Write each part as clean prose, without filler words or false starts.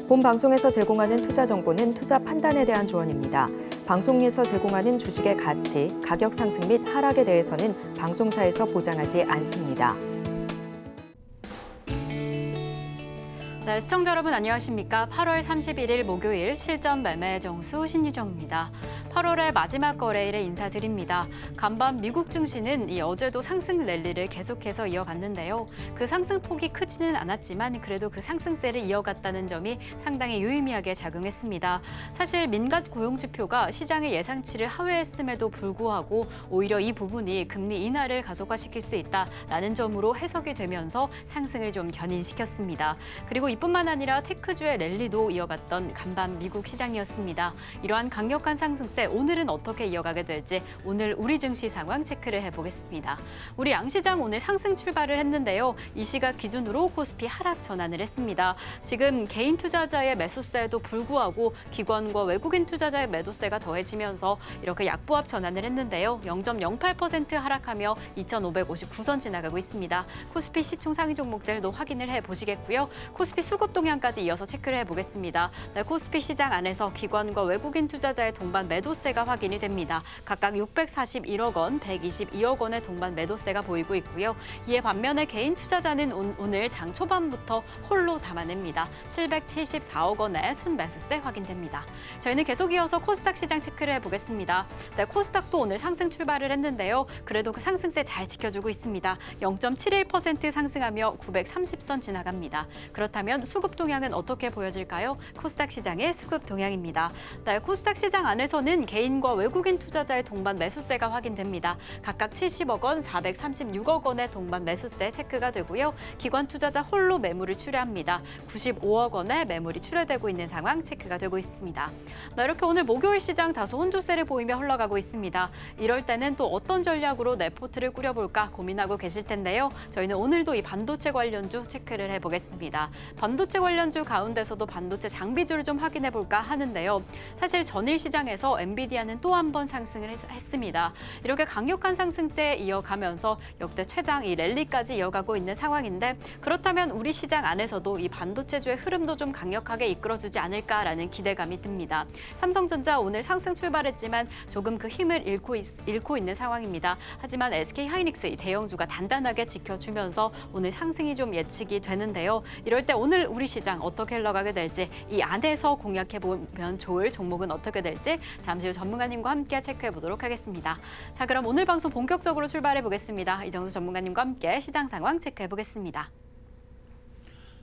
본 방송에서 제공하는 투자 정보는 투자 판단에 대한 조언입니다. 방송에서 제공하는 주식의 가치, 가격 상승 및 하락에 대해서는 방송사에서 보장하지 않습니다. 네, 시청자 여러분 안녕하십니까? 8월 31일 목요일 실전 매매 정수 신유정입니다. 8월의 마지막 거래일에 인사드립니다. 간밤 미국 증시는 어제도 상승 랠리를 계속해서 이어갔는데요. 그 상승폭이 크지는 않았지만 그래도 그 상승세를 이어갔다는 점이 상당히 유의미하게 작용했습니다. 사실 민간 고용 지표가 시장의 예상치를 하회했음에도 불구하고 오히려 이 부분이 금리 인하를 가속화시킬 수 있다라는 점으로 해석이 되면서 상승을 좀 견인시켰습니다. 그리고 이뿐만 아니라 테크주의 랠리도 이어갔던 간밤 미국 시장이었습니다. 이러한 강력한 상승세 오늘은 어떻게 이어가게 될지 오늘 우리 증시 상황 체크를 해보겠습니다. 우리 양시장 오늘 상승 출발을 했는데요. 이 시각 기준으로 코스피 하락 전환을 했습니다. 지금 개인 투자자의 매수세에도 불구하고 기관과 외국인 투자자의 매도세가 더해지면서 이렇게 약보합 전환을 했는데요. 0.08% 하락하며 2,559선 지나가고 있습니다. 코스피 시총 상위 종목들도 확인을 해보시겠고요. 코스피 수급 동향까지 이어서 체크를 해보겠습니다. 네, 코스피 시장 안에서 기관과 외국인 투자자의 동반 매도세가 확인이 됩니다. 각각 641억 원, 122억 원의 동반 매도세가 보이고 있고요. 이에 반면에 개인 투자자는 오늘 장 초반부터 홀로 담아냅니다. 774억 원의 순매수세 확인됩니다. 저희는 계속 이어서 코스닥 시장 체크를 해보겠습니다. 네, 코스닥도 오늘 상승 출발을 했는데요. 그래도 그 상승세 잘 지켜주고 있습니다. 0.71% 상승하며 930선 지나갑니다. 그렇다면 수급 동향은 어떻게 보여질까요? 코스닥 시장의 수급 동향입니다. 네, 코스닥 시장 안에서는 개인과 외국인 투자자의 동반 매수세가 확인됩니다. 각각 70억 원, 436억 원의 동반 매수세 체크가 되고요. 기관 투자자 홀로 매물을 출회합니다. 95억 원의 매물이 출회되고 있는 상황 체크가 되고 있습니다. 네, 이렇게 오늘 목요일 시장 다소 혼조세를 보이며 흘러가고 있습니다. 이럴 때는 또 어떤 전략으로 내 포트를 꾸려볼까 고민하고 계실 텐데요. 저희는 오늘도 이 반도체 관련주 체크를 해보겠습니다. 반도체 관련주 가운데서도 반도체 장비주를 좀 확인해 볼까 하는데요. 사실 전일 시장에서 엔비디아는 또 한 번 상승을 했습니다. 이렇게 강력한 상승세에 이어가면서 역대 최장 이 랠리까지 이어가고 있는 상황인데 그렇다면 우리 시장 안에서도 이 반도체주의 흐름도 좀 강력하게 이끌어주지 않을까라는 기대감이 듭니다. 삼성전자 오늘 상승 출발했지만 조금 그 힘을 잃고 있는 상황입니다. 하지만 SK하이닉스 이 대형주가 단단하게 지켜주면서 오늘 상승이 좀 예측이 되는데요. 이럴 때 오늘 우리 시장 어떻게 흘러가게 될지 이 안에서 공략해보면 좋을 종목은 어떻게 될지 잠시 후 전문가님과 함께 체크해 보도록 하겠습니다. 자, 그럼 오늘 방송 본격적으로 출발해 보겠습니다. 이정수 전문가님과 함께 시장 상황 체크해 보겠습니다.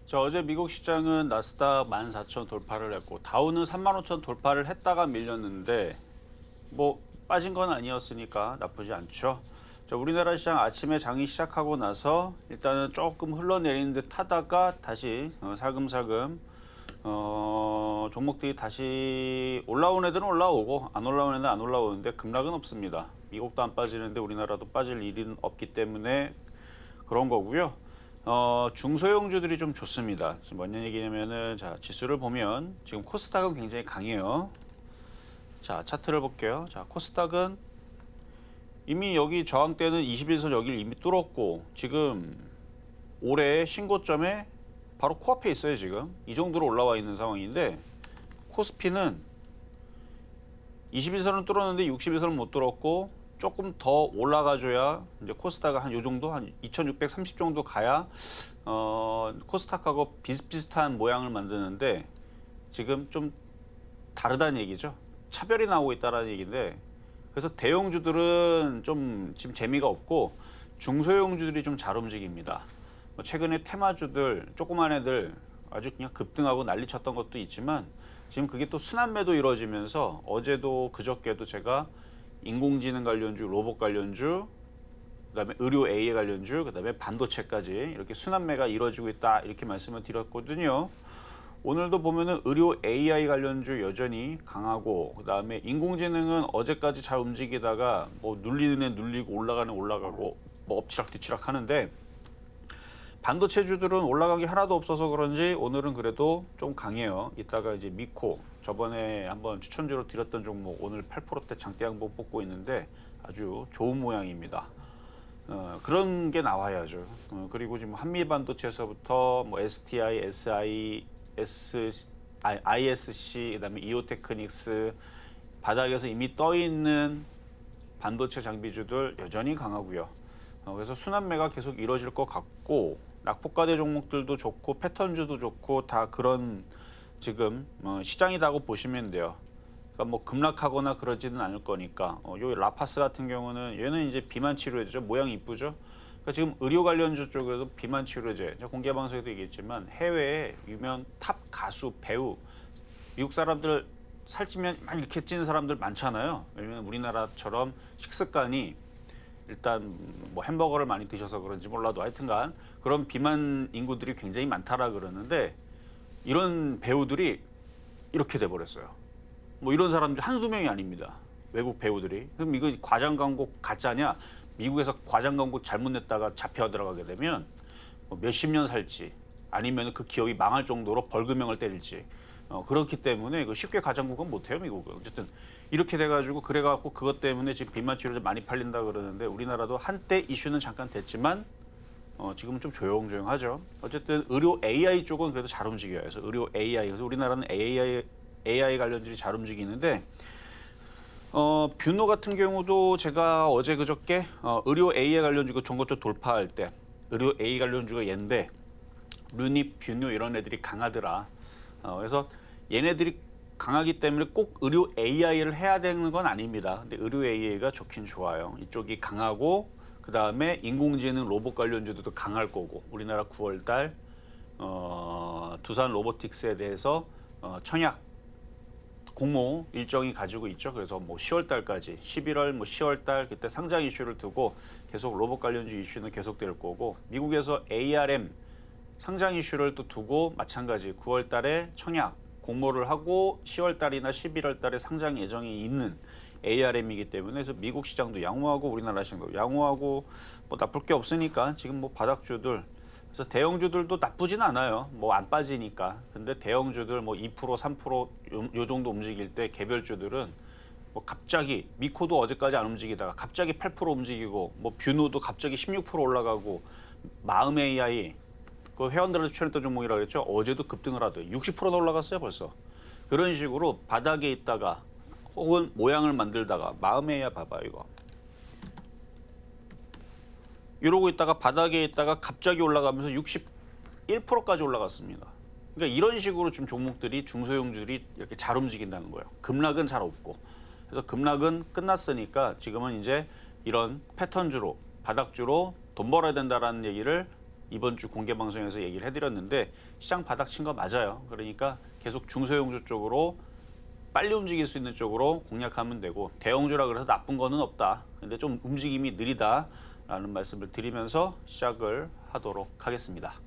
자, 어제 미국 시장은 나스닥 14,000 돌파를 했고 다우는 35,000 돌파를 했다가 밀렸는데 뭐 빠진 건 아니었으니까 나쁘지 않죠. 자, 우리나라 시장 아침에 장이 시작하고 나서 일단은 조금 흘러내리는 듯 하다가 다시 살금살금 종목들이 다시 올라온 애들은 올라오고 안 올라온 애들은 안 올라오는데 급락은 없습니다. 미국도 안 빠지는데 우리나라도 빠질 일은 없기 때문에 그런 거고요. 중소형주들이 좀 좋습니다. 지금 뭔 얘기냐면은 자, 지수를 보면 지금 코스닥은 굉장히 강해요. 자, 차트를 볼게요. 자, 코스닥은 이미 여기 저항대는 21선 여기를 이미 뚫었고 지금 올해 신고점에 바로 코앞에 있어요. 지금 이 정도로 올라와 있는 상황인데 코스피는 21선을 뚫었는데 61선을 못 뚫었고 조금 더 올라가줘야 이제 코스닥은 한 요 정도 한 2630 정도 가야 코스닥하고 비슷비슷한 모양을 만드는데 지금 좀 다르다는 얘기죠. 차별이 나오고 있다는 얘기인데 그래서 대형주들은 좀 지금 재미가 없고 중소형주들이 좀 잘 움직입니다. 최근에 테마주들, 조그만 애들 아주 그냥 급등하고 난리 쳤던 것도 있지만 지금 그게 또 순환매도 이루어지면서 어제도 그저께도 제가 인공지능 관련주, 로봇 관련주, 그다음에 의료 AI 관련주, 그다음에 반도체까지 이렇게 순환매가 이루어지고 있다 이렇게 말씀을 드렸거든요. 오늘도 보면은 의료 AI 관련주 여전히 강하고 그다음에 인공지능은 어제까지 잘 움직이다가 뭐 눌리는 애 눌리고 올라가는 애 올라가고 뭐 엎치락뒤치락 하는데 반도체주들은 올라간 게 하나도 없어서 그런지 오늘은 그래도 좀 강해요. 이따가 이제 미코 저번에 한번 추천주로 드렸던 종목 오늘 8%대 장대 양봉 뽑고 있는데 아주 좋은 모양입니다. 그런 게 나와야죠. 그리고 지금 한미 반도체에서부터 뭐 STI, SI, ISC, 그다음에 이오테크닉스, 바닥에서 이미 떠 있는 반도체 장비주들 여전히 강하고요. 그래서 순환매가 계속 이루어질 것 같고 낙폭과대 종목들도 좋고 패턴주도 좋고 다 그런 지금 시장이라고 보시면 돼요. 그러니까 뭐 급락하거나 그러지는 않을 거니까. 요 라파스 같은 경우는 얘는 이제 비만 치료제죠. 모양이 이쁘죠. 그러니까 지금 의료 관련주 쪽에도 비만 치료제, 공개 방송에도 얘기했지만 해외에 유명 탑 가수, 배우, 미국 사람들 살찌면 막 이렇게 찌는 사람들 많잖아요. 왜냐면 우리나라처럼 식습관이 일단 뭐 햄버거를 많이 드셔서 그런지 몰라도 하여튼간 그런 비만 인구들이 굉장히 많다라 그러는데 이런 배우들이 이렇게 돼 버렸어요. 뭐 이런 사람들 한두 명이 아닙니다. 외국 배우들이. 그럼 이거 과장 광고 가짜냐? 미국에서 과장 광고 잘못 냈다가 잡혀 들어가게 되면 뭐 몇십 년 살지 아니면 그 기업이 망할 정도로 벌금형을 때릴지 그렇기 때문에 쉽게 과장 광고 못해요 미국은. 어쨌든 이렇게 돼가지고 그래갖고 그것 때문에 지금 비만 치료제 많이 팔린다 그러는데 우리나라도 한때 이슈는 잠깐 됐지만 지금은 좀 조용조용하죠. 어쨌든 의료 AI 쪽은 그래도 잘 움직여요. 그래서 의료 AI, 그래서 우리나라는 AI 관련들이 잘 움직이는데 뷰노 같은 경우도 제가 어제 그저께 의료 AI 관련주가 전고점 돌파할 때 의료 AI 관련주가 얘인데 루니, 뷰노 이런 애들이 강하더라. 그래서 얘네들이 강하기 때문에 꼭 의료 AI를 해야 되는 건 아닙니다. 근데 의료 AI가 좋긴 좋아요. 이쪽이 강하고 그 다음에 인공지능 로봇 관련주도 강할 거고 우리나라 9월달 두산 로보틱스에 대해서 청약 공모 일정이 가지고 있죠. 그래서 뭐 10월달까지 11월 뭐 10월달 그때 상장 이슈를 두고 계속 로봇 관련주 이슈는 계속될 거고 미국에서 ARM 상장 이슈를 또 두고 마찬가지 9월달에 청약 공모를 하고 10월달이나 11월달에 상장 예정이 있는 ARM이기 때문에 그래서 미국 시장도 양호하고 우리나라 시장도 양호하고 뭐 나쁠 게 없으니까 지금 뭐 바닥주들 그래서 대형주들도 나쁘진 않아요. 뭐 안 빠지니까. 근데 대형주들 뭐 2% 3% 요 정도 움직일 때 개별주들은 뭐 갑자기 미코도 어제까지 안 움직이다가 갑자기 8% 움직이고 뭐 뷰노도 갑자기 16% 올라가고 마음 AI 그 회원들한테 추천했던 종목이라고 그랬죠. 어제도 급등을 하더니 60%나 올라갔어요 벌써. 그런 식으로 바닥에 있다가 혹은 모양을 만들다가 마음에야 봐봐요 이거. 이러고 있다가 바닥에 있다가 갑자기 올라가면서 61%까지 올라갔습니다. 그러니까 이런 식으로 좀 종목들이 중소형주들이 이렇게 잘 움직인다는 거예요. 급락은 잘 없고. 그래서 급락은 끝났으니까 지금은 이제 이런 패턴주로 바닥주로 돈 벌어야 된다라는 얘기를 이번 주 공개 방송에서 얘기를 해드렸는데 시장 바닥 친 거 맞아요. 그러니까 계속 중소형주 쪽으로 빨리 움직일 수 있는 쪽으로 공략하면 되고 대형주라 그래서 나쁜 거는 없다. 근데 좀 움직임이 느리다라는 말씀을 드리면서 시작을 하도록 하겠습니다.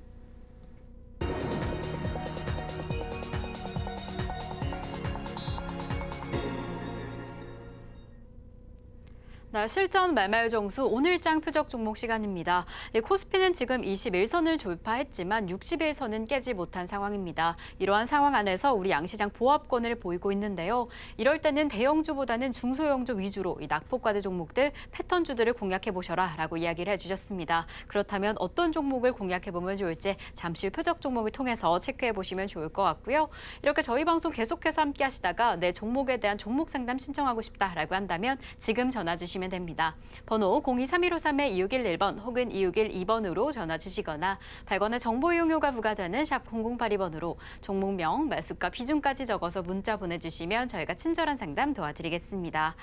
네, 실전 매매 정수 오늘장 표적 종목 시간입니다. 코스피는 지금 21선을 돌파했지만 60일선은 깨지 못한 상황입니다. 이러한 상황 안에서 우리 양시장 보합권을 보이고 있는데요. 이럴 때는 대형주보다는 중소형주 위주로 이 낙폭과대 종목들, 패턴주들을 공략해 보셔라 라고 이야기를 해주셨습니다. 그렇다면 어떤 종목을 공략해 보면 좋을지 잠시 후 표적 종목을 통해서 체크해 보시면 좋을 것 같고요. 이렇게 저희 방송 계속해서 함께 하시다가 내 종목에 대한 종목 상담 신청하고 싶다라고 한다면 지금 전화 주시면 됩니다. 번호 023153-2611번 혹은 2612번으로 전화 주시거나 100원의 정보 이용료가 부과되는 샵 0082번으로 종목명, 매수가, 비중까지 적어서 문자 보내주시면 저희가 친절한 상담 도와드리겠습니다.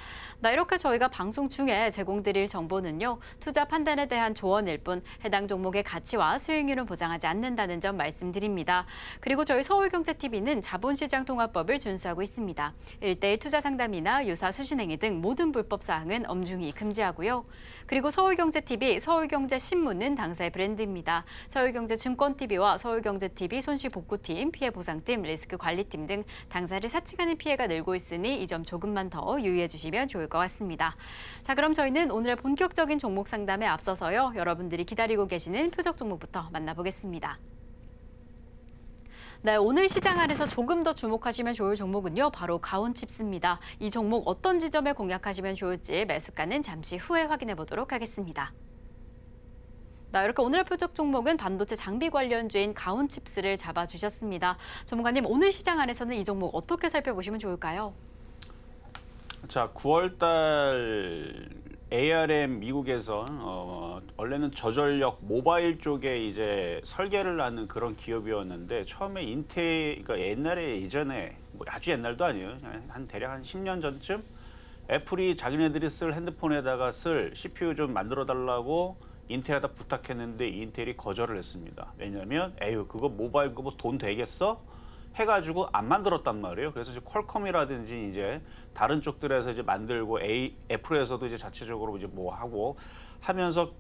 이렇게 저희가 방송 중에 제공드릴 정보는요. 투자 판단에 대한 조언일 뿐 해당 종목의 가치와 수익률은 보장하지 않는다는 점 말씀드립니다. 그리고 저희 서울경제TV는 자본시장통화법을 준수하고 있습니다. 1:1 투자 상담이나 유사 수신행위 등 모든 불법 사항은 엄중히 금지하고요. 그리고 서울경제TV, 서울경제신문은 당사의 브랜드입니다. 서울경제증권TV와 서울경제TV 손실복구팀, 피해보상팀, 리스크관리팀 등 당사를 사칭하는 피해가 늘고 있으니 이 점 조금만 더 유의해 주시면 좋을 것 같습니다. 자, 그럼 저희는 오늘의 본격적인 종목 상담에 앞서서요. 여러분들이 기다리고 계시는 표적 종목부터 만나보겠습니다. 네, 오늘 시장 안에서 조금 더 주목하시면 좋을 종목은요. 바로 가온칩스입니다. 이 종목 어떤 지점에 공략하시면 좋을지 매수가는 잠시 후에 확인해 보도록 하겠습니다. 이렇게 오늘의 표적 종목은 반도체 장비 관련주인 가온칩스를 잡아주셨습니다. 전문가님, 오늘 시장 안에서는 이 종목 어떻게 살펴보시면 좋을까요? 자, 9월 달 ARM 미국에서 원래는 저전력 모바일 쪽에 이제 설계를 하는 그런 기업이었는데 처음에 그러니까 옛날에 이전에 뭐 아주 옛날도 아니에요. 한 대략 한 10년 전쯤 애플이 자기네들이 쓸 핸드폰에다가 쓸 CPU 좀 만들어 달라고 인텔에다 부탁했는데 인텔이 거절을 했습니다. 왜냐하면 에휴 그거 모바일 그거 뭐 돈 되겠어? 해가지고 안 만들었단 말이에요. 그래서 이제 퀄컴이라든지 이제 다른 쪽들에서 이제 만들고 애플에서도 이제 자체적으로 이제 뭐 하고 하면서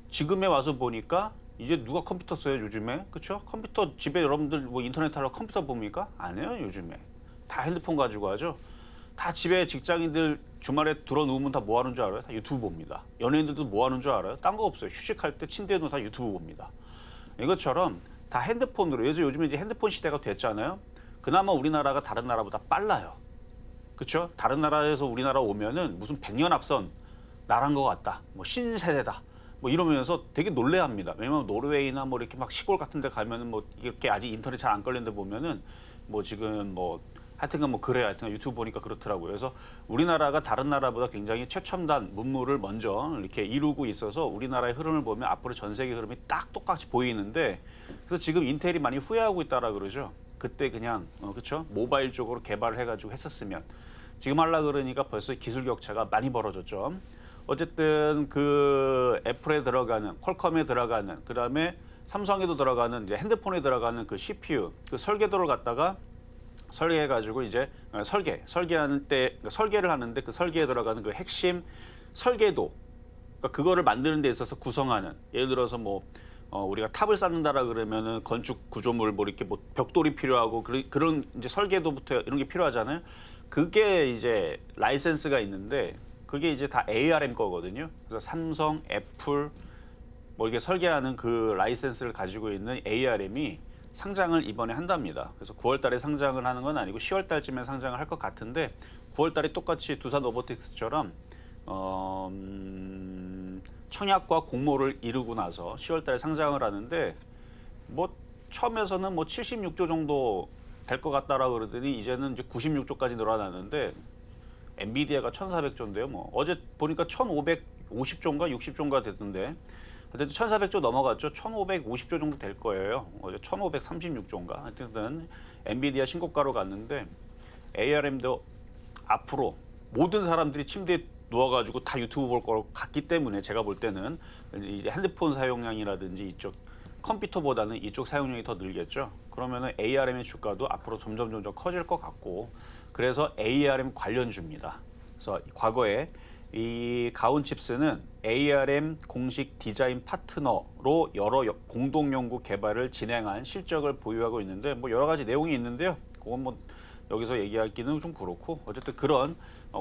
지금에 와서 보니까 이제 누가 컴퓨터 써요 요즘에, 그렇죠? 컴퓨터 집에 여러분들 뭐 인터넷 하러 컴퓨터 봅니까? 안 해요 요즘에. 다 핸드폰 가지고 하죠. 다 집에 직장인들 주말에 들어 누우면 다 뭐 하는 줄 알아요? 다 유튜브 봅니다. 연예인들도 뭐 하는 줄 알아요? 딴 거 없어요. 휴식할 때 침대에 누워 다 유튜브 봅니다. 이것처럼 다 핸드폰으로, 요즘에 이제 핸드폰 시대가 됐잖아요. 그나마 우리나라가 다른 나라보다 빨라요. 그렇죠? 다른 나라에서 우리나라 오면은 무슨 100년 앞선 나라인 것 같다. 뭐 신세대다. 뭐 이러면서 되게 놀래합니다. 왜냐면 노르웨이나 뭐 이렇게 막 시골 같은 데 가면은 뭐 이렇게 아직 인터넷 잘 안 걸린 데 보면은 뭐 지금 뭐 하여튼간 뭐 그래요. 하여튼 유튜브 보니까 그렇더라고요. 그래서 우리나라가 다른 나라보다 굉장히 최첨단 문물을 먼저 이렇게 이루고 있어서 우리나라의 흐름을 보면 앞으로 전 세계 흐름이 딱 똑같이 보이는데, 그래서 지금 인텔이 많이 후회하고 있다라 그러죠. 그때 그냥 그렇죠? 모바일 쪽으로 개발을 해가지고 했었으면. 지금 하려 그러니까 벌써 기술 격차가 많이 벌어졌죠. 어쨌든 그 애플에 들어가는, 퀄컴에 들어가는, 그다음에 삼성에도 들어가는 이제 핸드폰에 들어가는 그 CPU 그 설계도를 갖다가 설계해가지고 이제 설계하는 때 설계를 하는데 그 설계에 들어가는 그 핵심 설계도, 그러니까 그거를 만드는 데 있어서 구성하는, 예를 들어서 뭐 우리가 탑을 쌓는다라 그러면은 건축 구조물 뭐 이렇게 뭐 벽돌이 필요하고 그런 이제 설계도부터 이런 게 필요하잖아요. 그게 이제 라이센스가 있는데 그게 이제 다 ARM 거거든요. 그래서 삼성, 애플 뭐 이렇게 설계하는 그 라이센스를 가지고 있는 ARM이 상장을 이번에 한답니다. 그래서 9월 달에 상장을 하는 건 아니고 10월 달쯤에 상장을 할 것 같은데, 9월 달에 똑같이 두산 로보틱스처럼 청약과 공모를 이루고 나서 10월 달에 상장을 하는데, 뭐 처음에서는 뭐 76조 정도 될 것 같다라고 그러더니 이제는 이제 96조까지 늘어나는데, 엔비디아가 1,400조인데요. 뭐 어제 보니까 1,550조인가 60조인가 됐던데, 하여튼 1,400조 넘어갔죠. 1,550조 정도 될 거예요. 어제 1,536조인가. 하여튼 엔비디아 신고가로 갔는데, ARM도 앞으로 모든 사람들이 침대에 누워가지고 다 유튜브 볼 걸 같기 때문에 제가 볼 때는 이제 핸드폰 사용량이라든지 이쪽 컴퓨터보다는 이쪽 사용량이 더 늘겠죠. 그러면은 ARM의 주가도 앞으로 점점 커질 것 같고, 그래서 ARM 관련주입니다. 그래서 과거에 이 가온칩스는 ARM 공식 디자인 파트너로 여러 공동 연구 개발을 진행한 실적을 보유하고 있는데, 뭐 여러 가지 내용이 있는데요. 그건 뭐 여기서 얘기하기는 좀 그렇고, 어쨌든 그런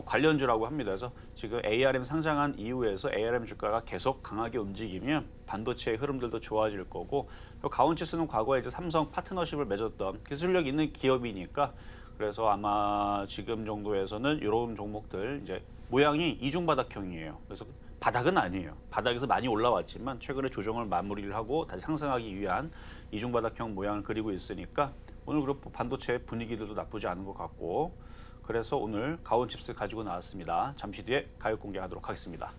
관련주라고 합니다. 그래서 지금 ARM 상장한 이후에서 ARM 주가가 계속 강하게 움직이면 반도체의 흐름들도 좋아질 거고, 가온칩스는 과거에 이제 삼성 파트너십을 맺었던 기술력 있는 기업이니까, 그래서 아마 지금 정도에서는 이런 종목들 이제 모양이 이중바닥형이에요. 그래서 바닥은 아니에요. 바닥에서 많이 올라왔지만 최근에 조정을 마무리를 하고 다시 상승하기 위한 이중바닥형 모양을 그리고 있으니까 오늘 그룹 반도체 분위기들도 나쁘지 않은 것 같고, 그래서 오늘 가온칩스 가지고 나왔습니다. 잠시 뒤에 가격 공개하도록 하겠습니다.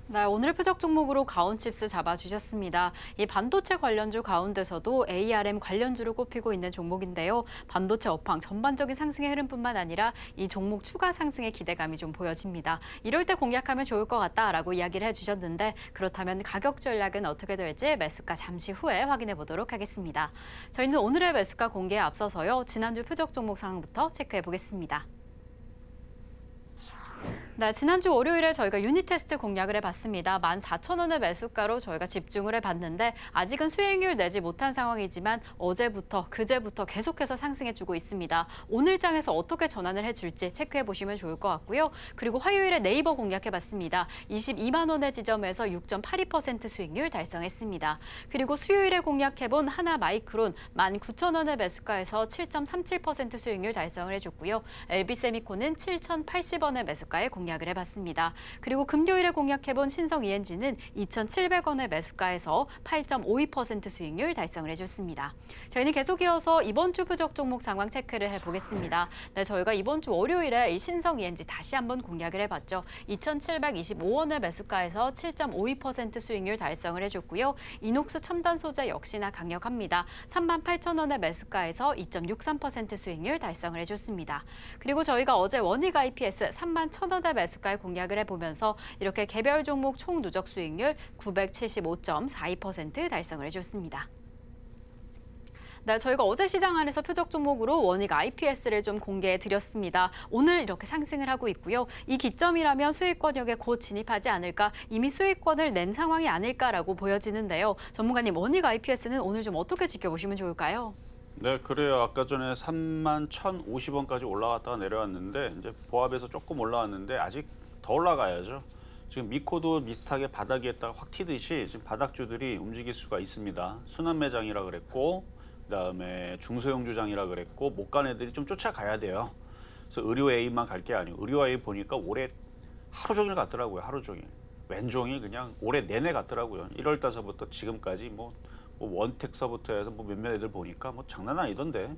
네, 오늘의 표적 종목으로 가온칩스 잡아주셨습니다. 이 반도체 관련주 가운데서도 ARM 관련주로 꼽히고 있는 종목인데요. 반도체 업황 전반적인 상승의 흐름뿐만 아니라 이 종목 추가 상승의 기대감이 좀 보여집니다. 이럴 때 공략하면 좋을 것 같다라고 이야기를 해주셨는데, 그렇다면 가격 전략은 어떻게 될지 매수가 잠시 후에 확인해 보도록 하겠습니다. 저희는 오늘의 매수가 공개에 앞서서요, 지난주 표적 종목 상황부터 체크해 보겠습니다. 네, 지난주 월요일에 저희가 유닛 테스트 공략을 해봤습니다. 14,000원의 매수가로 저희가 집중을 해봤는데 아직은 수익률 내지 못한 상황이지만 어제부터 그제부터 계속해서 상승해주고 있습니다. 오늘 장에서 어떻게 전환을 해줄지 체크해보시면 좋을 것 같고요. 그리고 화요일에 네이버 공략해봤습니다. 22만 원의 지점에서 6.82% 수익률 달성했습니다. 그리고 수요일에 공략해본 하나마이크론 19,000원의 매수가에서 7.37% 수익률 달성을 해줬고요. LB세미콘은 7,080원의 매수가에 공략 공략을 해봤습니다. 그리고 금요일에 공략해본 신성 ENG는 2,700원의 매수가에서 8.52% 수익률 달성을 해줬습니다. 저희는 계속 이어서 이번 주 부적 종목 상황 체크를 해보겠습니다. 네, 저희가 이번 주 월요일에 이 신성 ENG 다시 한번 공략을 해봤죠. 2,725원의 매수가에서 7.52% 수익률 달성을 해줬고요. 이녹스 첨단 소재 역시나 강력합니다. 38,000원의 매수가에서 2.63% 수익률 달성을 해줬습니다. 그리고 저희가 어제 원익 IPS 31,000원의 매수가에 공략을 해보면서 이렇게 개별 종목 총 누적 수익률 975.42% 달성을 해줬습니다. 네, 저희가 어제 시장 안에서 표적 종목으로 원익 IPS를 좀 공개해 드렸습니다. 오늘 이렇게 상승을 하고 있고요. 이 기점이라면 수익권역에 곧 진입하지 않을까, 이미 수익권을 낸 상황이 아닐까라고 보여지는데요. 전문가님, 원익 IPS는 오늘 좀 어떻게 지켜보시면 좋을까요? 네, 그래요. 아까 전에 31,050원까지 올라갔다가 내려왔는데 이제 보합에서 조금 올라왔는데 아직 더 올라가야죠. 지금 미코도 비슷하게 바닥에 있다가 확 튀듯이 지금 바닥주들이 움직일 수가 있습니다. 순환 매장이라 그랬고, 그다음에 중소형 주장이라 그랬고, 못 간 애들이 좀 쫓아가야 돼요. 그래서 의료 A만 갈 게 아니고, 의료 A 보니까 올해 하루 종일 갔더라고요. 하루 종일. 왼종일 그냥 올해 내내 갔더라고요. 1월 달서부터 지금까지 뭐 원텍서부터 해서 뭐 몇몇 애들 보니까 뭐 장난 아니던데.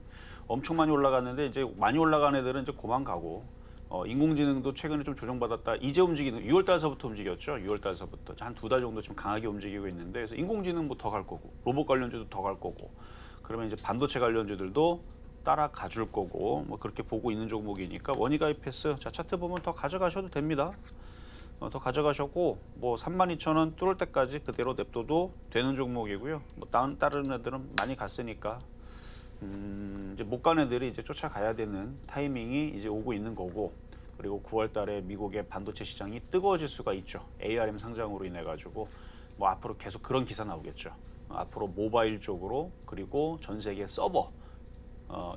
엄청 많이 올라갔는데 이제 많이 올라간 애들은 이제 그만 가고, 인공지능도 최근에 좀 조정받았다. 이제 움직이는 6월 달서부터 움직였죠. 6월 달서부터 한 2달 정도 좀 강하게 움직이고 있는데, 그래서 인공지능 뭐 더 갈 거고, 로봇 관련주도 더 갈 거고, 그러면 이제 반도체 관련주들도 따라가 줄 거고, 뭐 그렇게 보고 있는 종목이니까 원익 IPS 자 차트 보면 더 가져가셔도 됩니다. 더 가져가셨고, 뭐 32,000원 뚫을 때까지 그대로 냅둬도 되는 종목이고요. 뭐 다른 애들은 많이 갔으니까 이제 못 간 애들이 이제 쫓아가야 되는 타이밍이 이제 오고 있는 거고, 그리고 9월달에 미국의 반도체 시장이 뜨거워질 수가 있죠. ARM 상장으로 인해 가지고 뭐 앞으로 계속 그런 기사 나오겠죠. 앞으로 모바일 쪽으로, 그리고 전 세계 서버,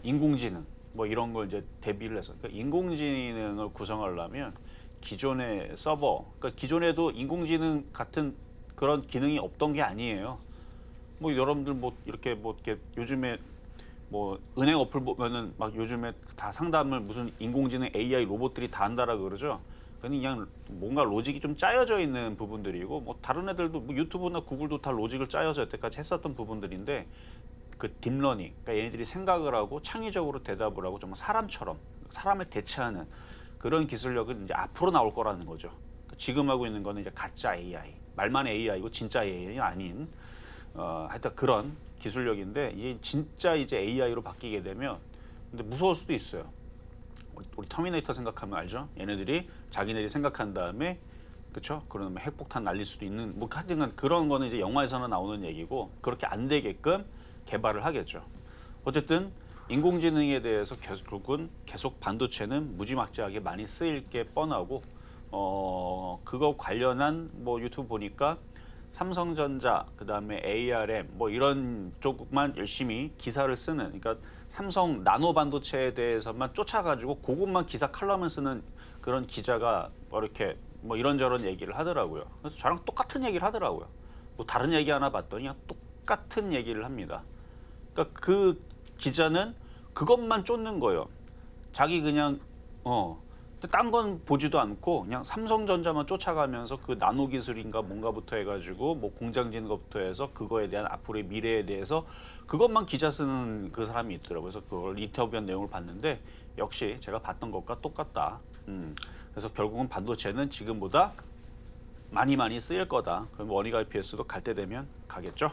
인공지능 뭐 이런 걸 이제 대비를 해서, 그러니까 인공지능을 구성하려면 기존의 서버, 그러니까 기존에도 인공지능 같은 그런 기능이 없던 게 아니에요. 뭐 여러분들 뭐 이렇게 요즘에 뭐 은행 어플 보면은 막 요즘에 다 상담을 무슨 인공지능 AI 로봇들이 다 한다라고 그러죠. 그냥 뭔가 로직이 좀 짜여져 있는 부분들이고, 뭐 다른 애들도 뭐 유튜브나 구글도 다 로직을 짜여서 여태까지 했었던 부분들인데, 그 딥러닝, 그러니까 얘네들이 생각을 하고 창의적으로 대답을 하고 정말 사람처럼 사람을 대체하는 그런 기술력은 이제 앞으로 나올 거라는 거죠. 지금 하고 있는 거는 이제 가짜 AI, 말만 AI고 진짜 AI가 아닌 하여튼 그런 기술력인데, 이게 진짜 이제 AI로 바뀌게 되면 근데 무서울 수도 있어요. 우리 터미네이터 생각하면 알죠? 얘네들이 자기네들이 생각한 다음에, 그렇죠? 그러면 핵폭탄 날릴 수도 있는, 뭐 하여튼 그런 거는 이제 영화에서는 나오는 얘기고, 그렇게 안 되게끔 개발을 하겠죠. 어쨌든 인공지능에 대해서 결국은 계속 반도체는 무지막지하게 많이 쓰일 게 뻔하고, 그거 관련한 뭐 유튜브 보니까 삼성전자, 그다음에 ARM 뭐 이런 쪽만 열심히 기사를 쓰는, 그러니까 삼성 나노 반도체에 대해서만 쫓아가지고 그것만 기사 칼럼을 쓰는 그런 기자가 뭐 이렇게 뭐 이런저런 얘기를 하더라고요. 그래서 저랑 똑같은 얘기를 하더라고요. 뭐 다른 얘기 하나 봤더니 그냥 똑같은 얘기를 합니다. 그러니까 그 기자는 그것만 쫓는 거예요. 자기 그냥 딴 건 보지도 않고 그냥 삼성전자만 쫓아가면서 그 나노 기술인가 뭔가부터 해가지고 뭐 공장 짓는 것부터 해서 그거에 대한 앞으로의 미래에 대해서 그것만 기자 쓰는 그 사람이 있더라고요. 그래서 그걸 인터뷰한 내용을 봤는데 역시 제가 봤던 것과 똑같다. 그래서 결국은 반도체는 지금보다 많이 쓰일 거다. 그럼 원익 IPS도 갈 때 되면 가겠죠.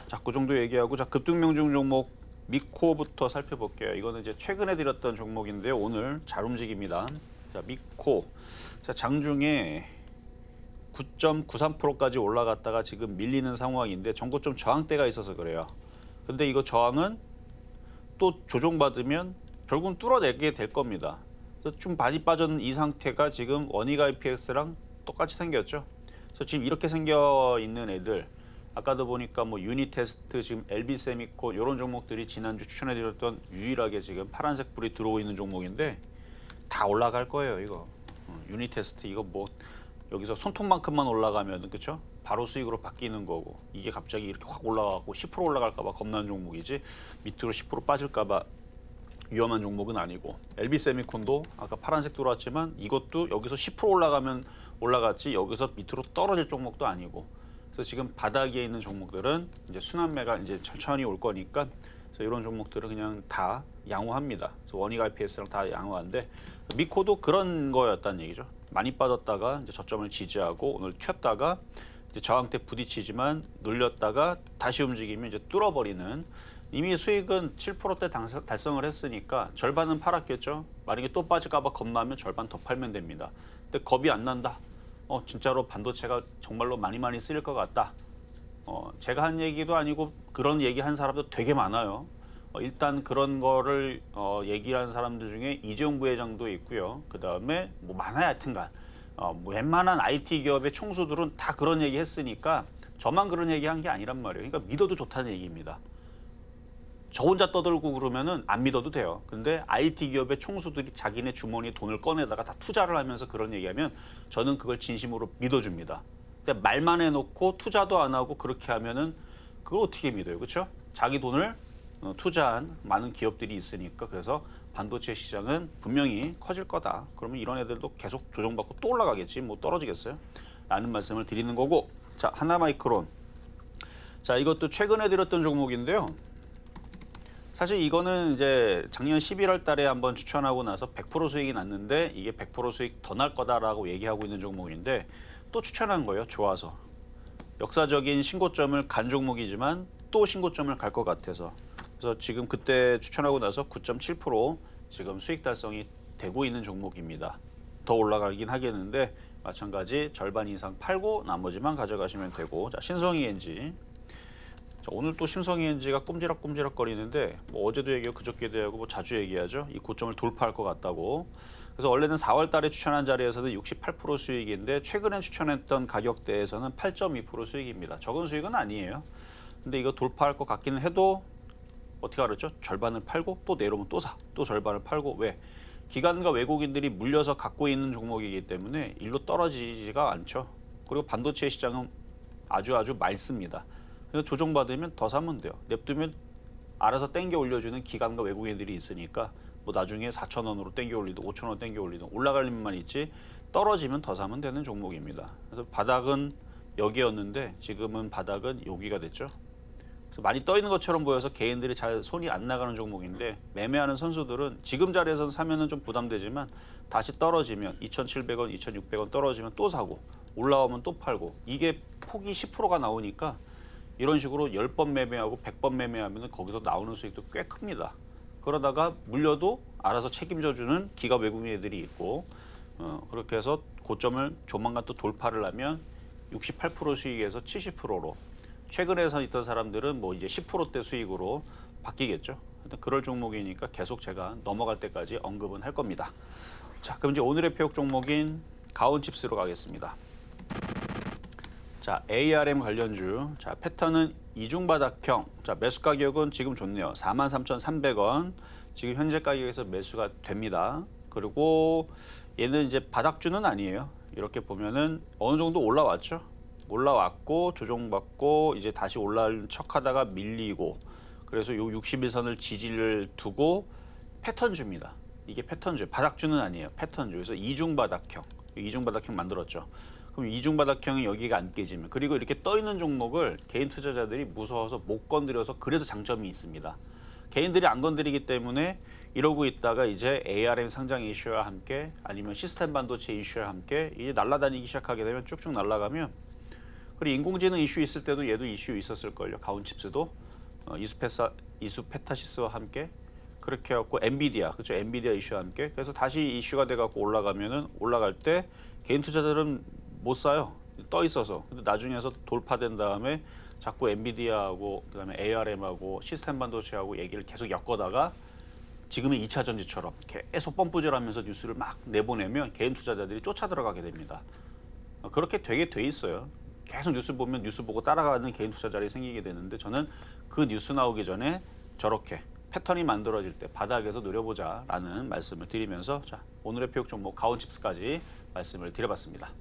자, 그 정도 얘기하고, 자, 급등명중 종목 미코부터 살펴볼게요. 이거는 이제 최근에 드렸던 종목인데요. 오늘 잘 움직입니다. 자, 미코. 자, 장중에 9.93%까지 올라갔다가 지금 밀리는 상황인데 전고점 저항대가 있어서 그래요. 근데 이거 저항은 또 조정받으면 결국은 뚫어내게 될 겁니다. 그래서 좀 많이 빠졌는 이 상태가 지금 원익 IPS랑 똑같이 생겼죠. 그래서 지금 이렇게 생겨 있는 애들, 아까도 보니까 뭐 유니테스트, 지금 LB세미콘 이런 종목들이 지난주 추천해드렸던 유일하게 지금 파란색 불이 들어오고 있는 종목인데 다 올라갈 거예요. 이거 유니테스트 이거 뭐 여기서 손톱만큼만 올라가면 그렇죠? 바로 수익으로 바뀌는 거고, 이게 갑자기 이렇게 확 올라가고 10% 올라갈까 봐 겁나는 종목이지 밑으로 10% 빠질까 봐 위험한 종목은 아니고 LB 세미콘도 아까 파란색 들어왔지만 이것도 여기서 10% 올라가면 올라갔지 여기서 밑으로 떨어질 종목도 아니고 그래서 지금 바닥에 있는 종목들은 이제 순환매가 이제 천천히 올 거니까 그래서 이런 종목들은 그냥 다 양호합니다. 그래서 원익 IPS랑 다 양호한데 미코도 그런 거였다는 얘기죠. 많이 빠졌다가 이제 저점을 지지하고 오늘 튀었다가 이제 저항대 부딪히지만 눌렸다가 다시 움직이면 이제 뚫어버리는 이미 수익은 7%대 달성을 했으니까 절반은 팔았겠죠. 만약에 또 빠질까 봐 겁나면 절반 더 팔면 됩니다. 근데 겁이 안 난다. 진짜로 반도체가 정말로 많이 쓰일 것 같다. 제가 한 얘기도 아니고 그런 얘기 한 사람도 되게 많아요. 일단 그런 거를 얘기한 사람들 중에 이재용 부회장도 있고요. 그 다음에 뭐 많아야 하여튼간 뭐 웬만한 IT 기업의 총수들은 다 그런 얘기 했으니까 저만 그런 얘기 한 게 아니란 말이에요. 그러니까 믿어도 좋다는 얘기입니다. 저 혼자 떠들고 그러면은 안 믿어도 돼요. 근데 IT 기업의 총수들이 자기네 주머니에 돈을 꺼내다가 다 투자를 하면서 그런 얘기하면 저는 그걸 진심으로 믿어줍니다. 근데 말만 해놓고 투자도 안 하고 그렇게 하면은 그걸 어떻게 믿어요, 그렇죠? 자기 돈을 투자한 많은 기업들이 있으니까 그래서 반도체 시장은 분명히 커질 거다. 그러면 이런 애들도 계속 조정받고 또 올라가겠지, 뭐 떨어지겠어요? 라는 말씀을 드리는 거고, 자 하나마이크론, 자 이것도 최근에 드렸던 종목인데요. 사실 이거는 이제 작년 11월 달에 한번 추천하고 나서 100% 수익이 났는데 이게 100% 수익 더 날 거다라고 얘기하고 있는 종목인데 또 추천한 거예요. 좋아서. 역사적인 신고점을 간 종목이지만 또 신고점을 갈 것 같아서. 그래서 지금 그때 추천하고 나서 9.7% 지금 수익 달성이 되고 있는 종목입니다. 더 올라가긴 하겠는데 마찬가지 절반 이상 팔고 나머지만 가져가시면 되고. 자, 신성이엔지. 자, 오늘 또 신성이엔지가 꼼지락꼼지락 거리는데 뭐 어제도 얘기하고 그저께도 얘기하고 뭐 자주 얘기하죠. 이 고점을 돌파할 것 같다고. 그래서 원래는 4월 달에 추천한 자리에서는 68% 수익인데 최근에 추천했던 가격대에서는 8.2% 수익입니다. 적은 수익은 아니에요. 근데 이거 돌파할 것 같기는 해도 어떻게 알았죠? 절반을 팔고 또 내려오면 또 사. 또 절반을 팔고. 왜? 기관과 외국인들이 물려서 갖고 있는 종목이기 때문에 일로 떨어지지가 않죠. 그리고 반도체 시장은 아주 맑습니다. 그래서 조정받으면 더 사면 돼요. 냅두면 알아서 땡겨 올려주는 기관과 외국인들이 있으니까 뭐 나중에 4,000원으로 땡겨 올리든 5,000원 땡겨 올리든 올라갈 일만 있지 떨어지면 더 사면 되는 종목입니다. 그래서 바닥은 여기였는데 지금은 바닥은 여기가 됐죠. 그래서 많이 떠 있는 것처럼 보여서 개인들이 잘 손이 안 나가는 종목인데 매매하는 선수들은 지금 자리에서 사면은 좀 부담되지만 다시 떨어지면 2,700원, 2,600원 떨어지면 또 사고 올라오면 또 팔고 이게 폭이 10%가 나오니까 이런 식으로 10번 매매하고 100번 매매하면 거기서 나오는 수익도 꽤 큽니다. 그러다가 물려도 알아서 책임져주는 기가 외국인 애들이 있고 그렇게 해서 고점을 조만간 또 돌파를 하면 68% 수익에서 70%로 최근에서 있던 사람들은 뭐 이제 10%대 수익으로 바뀌겠죠. 그럴 종목이니까 계속 제가 넘어갈 때까지 언급은 할 겁니다. 자, 그럼 이제 오늘의 표역 종목인 가온칩스로 가겠습니다. 자, ARM 관련주. 자, 패턴은 이중바닥형. 자, 매수 가격은 지금 좋네요. 43,300원. 지금 현재 가격에서 매수가 됩니다. 그리고 얘는 이제 바닥주는 아니에요. 이렇게 보면은 어느 정도 올라왔죠. 올라왔고 조정받고 이제 다시 올라올 척하다가 밀리고 그래서 요 61선을 지지를 두고 패턴주입니다. 이게 패턴주. 바닥주는 아니에요. 패턴주. 그래서 이중바닥형. 이중바닥형 만들었죠. 그럼 이중바닥형이 여기가 안 깨지면 그리고 이렇게 떠 있는 종목을 개인 투자자들이 무서워서 못 건드려서 그래서 장점이 있습니다. 개인들이 안 건드리기 때문에 이러고 있다가 이제 ARM 상장 이슈와 함께 아니면 시스템 반도체 이슈와 함께 이제 날아다니기 시작하게 되면 쭉쭉 날아가면 그리고 인공지능 이슈 있을 때도 얘도 이슈 있었을걸요. 가온칩스도 이수페타시스와 함께 그렇게 해갖고 엔비디아, 그렇죠? 엔비디아 이슈와 함께 그래서 다시 이슈가 돼갖고 올라가면은 올라갈 때 개인 투자자들은 못 사요. 떠 있어서. 근데 나중에서 돌파된 다음에 자꾸 엔비디아하고 그다음에 ARM하고 시스템 반도체하고 얘기를 계속 엮어다가 지금의 2차 전지처럼 계속 펌프질하면서 뉴스를 막 내보내면 개인 투자자들이 쫓아 들어가게 됩니다. 그렇게 되게 돼 있어요. 계속 뉴스 보면 뉴스 보고 따라가는 개인 투자자들이 생기게 되는데 저는 그 뉴스 나오기 전에 저렇게 패턴이 만들어질 때 바닥에서 노려보자라는 말씀을 드리면서 자, 오늘의 표역 종목 가온칩스까지 말씀을 드려봤습니다.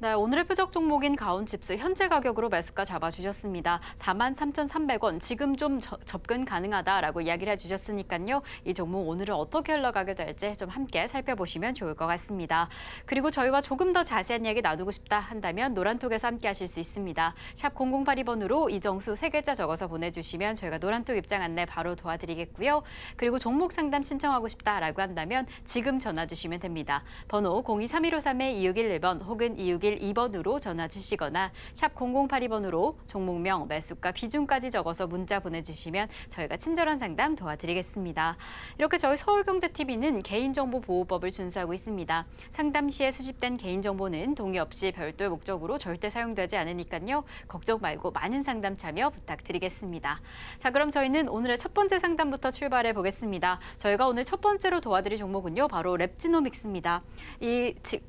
네, 오늘의 표적 종목인 가온칩스 현재 가격으로 매수가 잡아주셨습니다. 43,300원, 지금 좀 접근 가능하다라고 이야기를 해주셨으니까요. 이 종목 오늘은 어떻게 흘러가게 될지 좀 함께 살펴보시면 좋을 것 같습니다. 그리고 저희와 조금 더 자세한 이야기 나누고 싶다 한다면 노란톡에서 함께 하실 수 있습니다. 샵 0082번으로 이정수 3글자 적어서 보내주시면 저희가 노란톡 입장 안내 바로 도와드리겠고요. 그리고 종목 상담 신청하고 싶다라고 한다면 지금 전화 주시면 됩니다. 번호 023153-2611번 혹은 2612번으로 전화 주시거나 샵 0082번으로 종목명, 매수가, 비중까지 적어서 문자 보내주시면 저희가 친절한 상담 도와드리겠습니다. 이렇게 저희 서울경제TV는 개인정보보호법을 준수하고 있습니다. 상담 시에 수집된 개인정보는 동의 없이 별도의 목적으로 절대 사용되지 않으니까요. 걱정 말고 많은 상담 참여 부탁드리겠습니다. 자, 그럼 저희는 오늘의 첫 번째 상담부터 출발해 보겠습니다. 저희가 오늘 첫 번째로 도와드릴 종목은요. 바로 랩지노믹스입니다.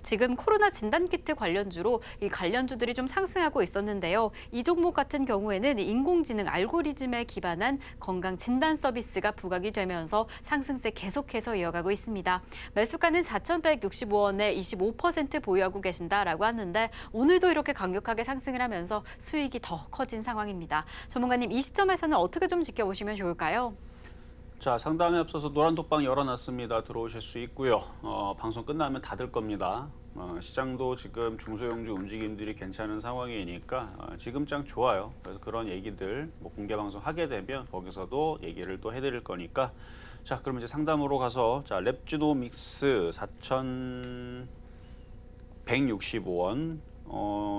지금 코로나 진단키트 관련주로 이 관련주들이 좀 상승하고 있었는데요. 이 종목 같은 경우에는 인공지능 알고리즘에 기반한 건강 진단 서비스가 부각이 되면서 상승세 계속해서 이어가고 있습니다. 매수가는 4,165원에 25% 보유하고 계신다라고 하는데 오늘도 이렇게 강력하게 상승을 하면서 수익이 더 커진 상황입니다. 전문가님, 이 시점에서는 어떻게 좀 지켜보시면 좋을까요? 자, 상담에 앞서서 노란톡방 열어놨습니다. 들어오실 수 있고요. 방송 끝나면 닫을 겁니다. 시장도 지금 중소형주 움직임들이 괜찮은 상황이니까 지금 짱 좋아요. 그래서 그런 얘기들 공개 방송 하게 되면 거기서도 얘기를 또 해드릴 거니까. 자, 그럼 이제 상담으로 가서 자, 랩지노믹스 4,165원.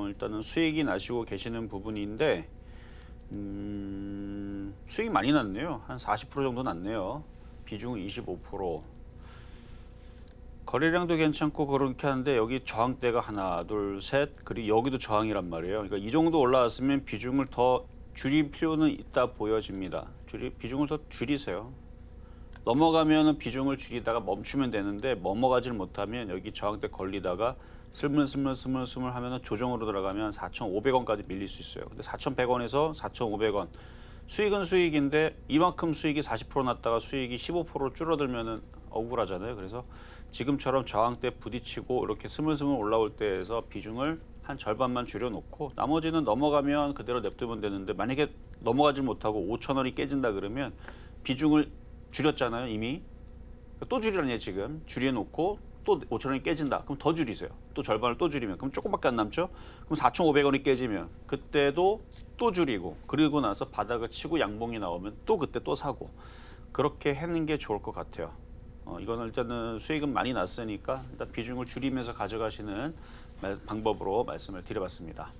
일단은 수익이 나시고 계시는 부분인데 수익이 많이 났네요. 한 40% 정도 났네요. 비중은 25%. 거래량도 괜찮고 그렇게 하는데 여기 저항대가 하나, 둘, 셋, 그리고 여기도 저항이란 말이에요. 그러니까 이 정도 올라왔으면 비중을 더 줄일 필요는 있다 보여집니다. 비중을 더 줄이세요. 넘어가면 비중을 줄이다가 멈추면 되는데 넘어가질 못하면 여기 저항대 걸리다가 스물스물 하면 조정으로 들어가면 4,500원까지 밀릴 수 있어요. 근데 4,100원에서 4,500원. 수익은 수익인데 이만큼 수익이 40% 났다가 수익이 15% 줄어들면은 억울하잖아요. 그래서 지금처럼 저항대 부딪히고 이렇게 스물스물 올라올 때에서 비중을 한 절반만 줄여놓고 나머지는 넘어가면 그대로 냅두면 되는데 만약에 넘어가지 못하고 5,000원이 깨진다 그러면 비중을 줄였잖아요. 이미. 또 줄이라니 지금. 줄여놓고 또 5,000원이 깨진다. 그럼 더 줄이세요. 또 절반을 또 줄이면 그럼 조금밖에 안 남죠. 그럼 4,500원이 깨지면 그때도 또 줄이고 그리고 나서 바닥을 치고 양봉이 나오면 또 그때 또 사고 그렇게 하는 게 좋을 것 같아요. 이거는 일단은 수익은 많이 났으니까 일단 비중을 줄이면서 가져가시는 방법으로 말씀을 드려봤습니다.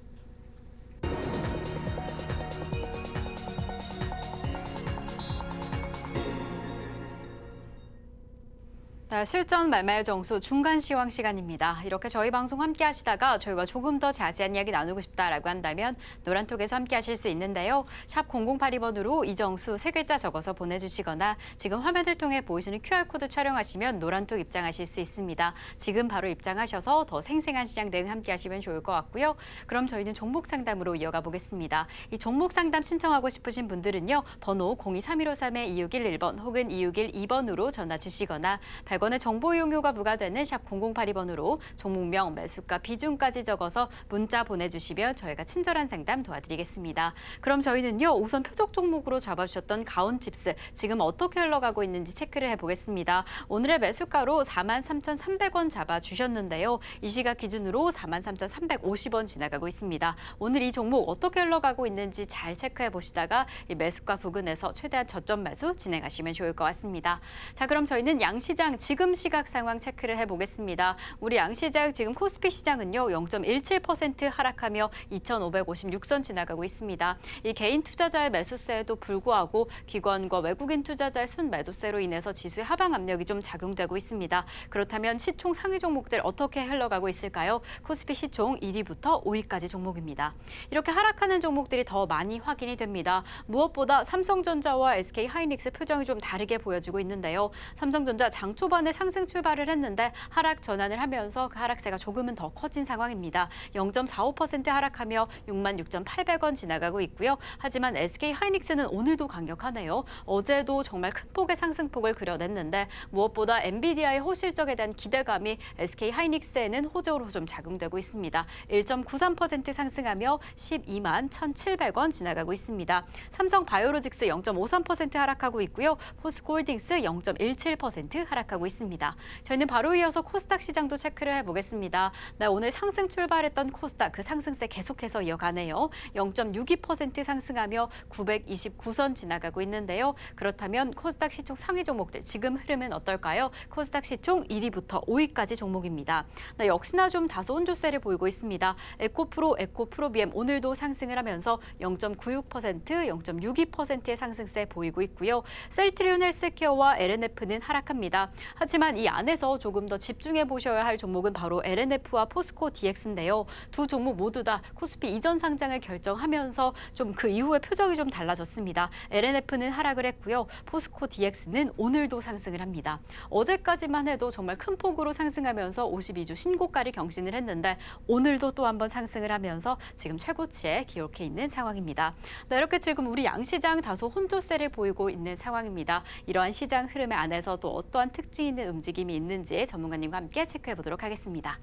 네, 실전 매매 정수 중간 시황 시간입니다. 이렇게 저희 방송 함께 하시다가 저희와 조금 더 자세한 이야기 나누고 싶다라고 한다면 노란톡에서 함께 하실 수 있는데요. 샵 0082번으로 이정수 3글자 적어서 보내주시거나 지금 화면을 통해 보이시는 QR코드 촬영하시면 노란톡 입장하실 수 있습니다. 지금 바로 입장하셔서 더 생생한 시장 대응 함께 하시면 좋을 것 같고요. 그럼 저희는 종목 상담으로 이어가 보겠습니다. 이 종목 상담 신청하고 싶으신 분들은요. 번호 023153-2611번 혹은 2612번으로 전화 주시거나 100원의 정보 이용료가 부과되는 샵 0082번으로 종목명, 매수가, 비중까지 적어서 문자 보내주시면 저희가 친절한 상담 도와드리겠습니다. 그럼 저희는요. 우선 표적 종목으로 잡아주셨던 가온칩스 지금 어떻게 흘러가고 있는지 체크를 해보겠습니다. 오늘의 매수가로 43,300원 잡아주셨는데요. 이 시각 기준으로 43,350원 지나가고 있습니다. 오늘 이 종목 어떻게 흘러가고 있는지 잘 체크해 보시다가 이 매수가 부근에서 최대한 저점 매수 진행하시면 좋을 것 같습니다. 자, 그럼 저희는 양시장 지금 시각 상황 체크를 해보겠습니다. 우리 양시장 지금 코스피 시장은요 0.17% 하락하며 2,556선 지나가고 있습니다. 이 개인 투자자의 매수세에도 불구하고 기관과 외국인 투자자의 순매도세로 인해서 지수의 하방 압력이 좀 작용되고 있습니다. 그렇다면 시총 상위 종목들 어떻게 흘러가고 있을까요? 코스피 시총 1위부터 5위까지 종목입니다. 이렇게 하락하는 종목들이 더 많이 확인이 됩니다. 무엇보다 삼성전자와 SK하이닉스 표정이 좀 다르게 보여지고 있는데요. 삼성전자 장 초반 초반에 상승 출발을 했는데 하락 전환을 하면서 그 하락세가 조금은 더 커진 상황입니다. 0.45% 하락하며 66,800원 지나가고 있고요. 하지만 SK 하이닉스는 오늘도 강력하네요. 어제도 정말 큰 폭의 상승폭을 그려냈는데 무엇보다 엔비디아의 호실적에 대한 기대감이 SK 하이닉스에는 호조로 좀 작용되고 있습니다. 1.93% 상승하며 12만 1,700원 지나가고 있습니다. 삼성 바이오로직스 0.53% 하락하고 있고요. 포스코홀딩스 0.17% 하락하고 있습니다. 저희는 바로 이어서 코스닥 시장도 체크를 해보겠습니다. 네, 오늘 상승 출발했던 코스닥 그 상승세 계속해서 이어가네요. 0.62% 상승하며 929선 지나가고 있는데요. 그렇다면 코스닥 시총 상위 종목들 지금 흐름은 어떨까요? 코스닥 시총 1위부터 5위까지 종목입니다. 네, 역시나 좀 다소 혼조세를 보이고 있습니다. 에코프로, 에코프로비엠 오늘도 상승을 하면서 0.96%, 0.62%의 상승세 보이고 있고요. 셀트리온 헬스케어와 LNF는 하락합니다. 하지만 이 안에서 조금 더 집중해 보셔야 할 종목은 바로 LNF와 포스코 DX인데요. 두 종목 모두 다 코스피 이전 상장을 결정하면서 좀 그 이후에 표정이 좀 달라졌습니다. LNF는 하락을 했고요. 포스코 DX는 오늘도 상승을 합니다. 어제까지만 해도 정말 큰 폭으로 상승하면서 52주 신고가를 경신을 했는데 오늘도 또 한번 상승을 하면서 지금 최고치에 기록해 있는 상황입니다. 네, 이렇게 지금 우리 양시장 다소 혼조세를 보이고 있는 상황입니다. 이러한 시장 흐름의 안에서 또 어떠한 특징 있는 움직임이 있는지 전문가님과 함께 체크해 보도록 하겠습니다.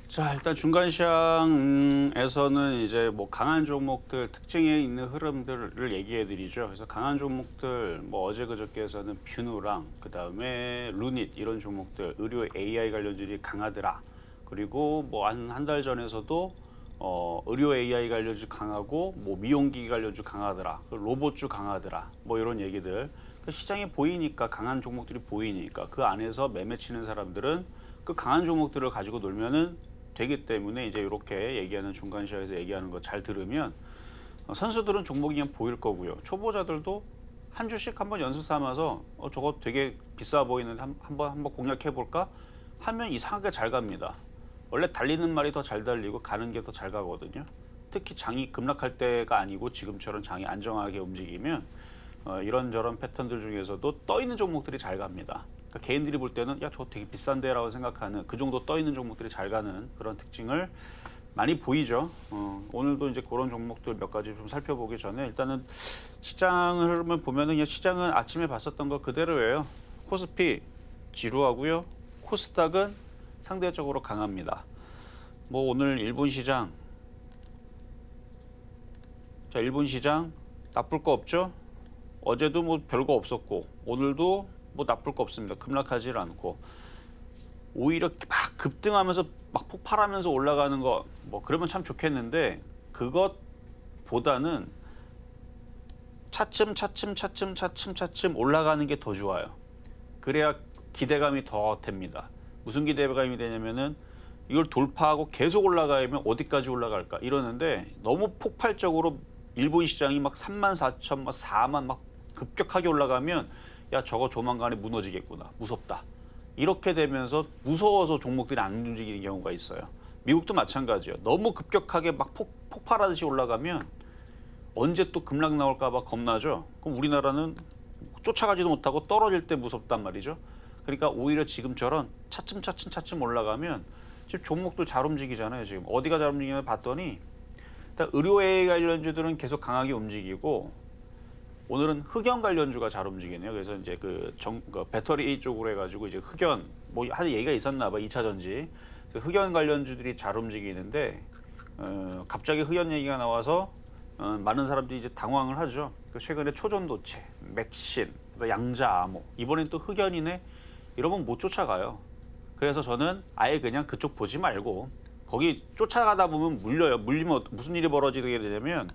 자, 일단 중간 시장에서는 이제 뭐 강한 종목들 특징에 있는 흐름들을 얘기해 드리죠. 그래서 강한 종목들 뭐 어제 그저께에서는 뷰누랑 그다음에 루닛 이런 종목들 의료 AI 관련주들이 강하더라. 그리고 뭐 한 달 전에서도 의료 AI 관련주 강하고 뭐 미용기기 관련주 강하더라. 로봇주 강하더라. 뭐 이런 얘기들. 시장에 보이니까 강한 종목들이 보이니까 그 안에서 매매 치는 사람들은 그 강한 종목들을 가지고 놀면은 되기 때문에 이제 이렇게 얘기하는 중간 시장에서 얘기하는 거 잘 들으면 선수들은 종목이 그냥 보일 거고요. 초보자들도 한 주씩 한번 연습 삼아서 저거 되게 비싸 보이는데 한번 공략해 볼까 하면 이상하게 잘 갑니다. 원래 달리는 말이 더 잘 달리고 가는 게 더 잘 가거든요. 특히 장이 급락할 때가 아니고 지금처럼 장이 안정하게 움직이면 이런저런 패턴들 중에서도 떠 있는 종목들이 잘 갑니다. 그러니까 개인들이 볼 때는 야, 저거 되게 비싼데라고 생각하는 그 정도 떠 있는 종목들이 잘 가는 그런 특징을 많이 보이죠. 오늘도 이제 그런 종목들 몇 가지 좀 살펴보기 전에 일단은 시장 흐름을 보면은 그냥 시장은 아침에 봤었던 거 그대로예요. 코스피 지루하고요. 코스닥은 상대적으로 강합니다. 뭐 오늘 일본 시장, 자 일본 시장 나쁠 거 없죠. 어제도 뭐 별거 없었고 오늘도 뭐 나쁠 거 없습니다. 급락하지 않고 오히려 막 급등하면서 막 폭발하면서 올라가는 거 뭐 그러면 참 좋겠는데 그것보다는 차츰 올라가는 게 더 좋아요. 그래야 기대감이 더 됩니다. 무슨 기대감이 되냐면은 이걸 돌파하고 계속 올라가면 어디까지 올라갈까 이러는데 너무 폭발적으로 일본 시장이 막 34,000, 막 4만 막 급격하게 올라가면 야 저거 조만간에 무너지겠구나 무섭다 이렇게 되면서 무서워서 종목들이 안 움직이는 경우가 있어요. 미국도 마찬가지예요. 너무 급격하게 막 폭발하듯이 올라가면 언제 또 급락 나올까 봐 겁나죠. 그럼 우리나라는 쫓아가지도 못하고 떨어질 때 무섭단 말이죠. 그러니까 오히려 지금처럼 차츰 올라가면 지금 종목들 잘 움직이잖아요. 지금 어디가 잘 움직이냐 봤더니 일단 의료 AI 관련주들은 계속 강하게 움직이고 오늘은 흑연 관련주가 잘 움직이네요. 그래서 이제 그 배터리 쪽으로 해가지고 이제 흑연 뭐 한 얘기가 있었나 봐. 2차 전지. 그래서 흑연 관련주들이 잘 움직이는데 갑자기 흑연 얘기가 나와서 많은 사람들이 이제 당황을 하죠. 최근에 초전도체, 맥신, 양자암호 이번엔 또 흑연이네. 이러면 못 쫓아가요. 그래서 저는 아예 그냥 그쪽 보지 말고 거기 쫓아가다 보면 물려요. 물리면 무슨 일이 벌어지게 되냐면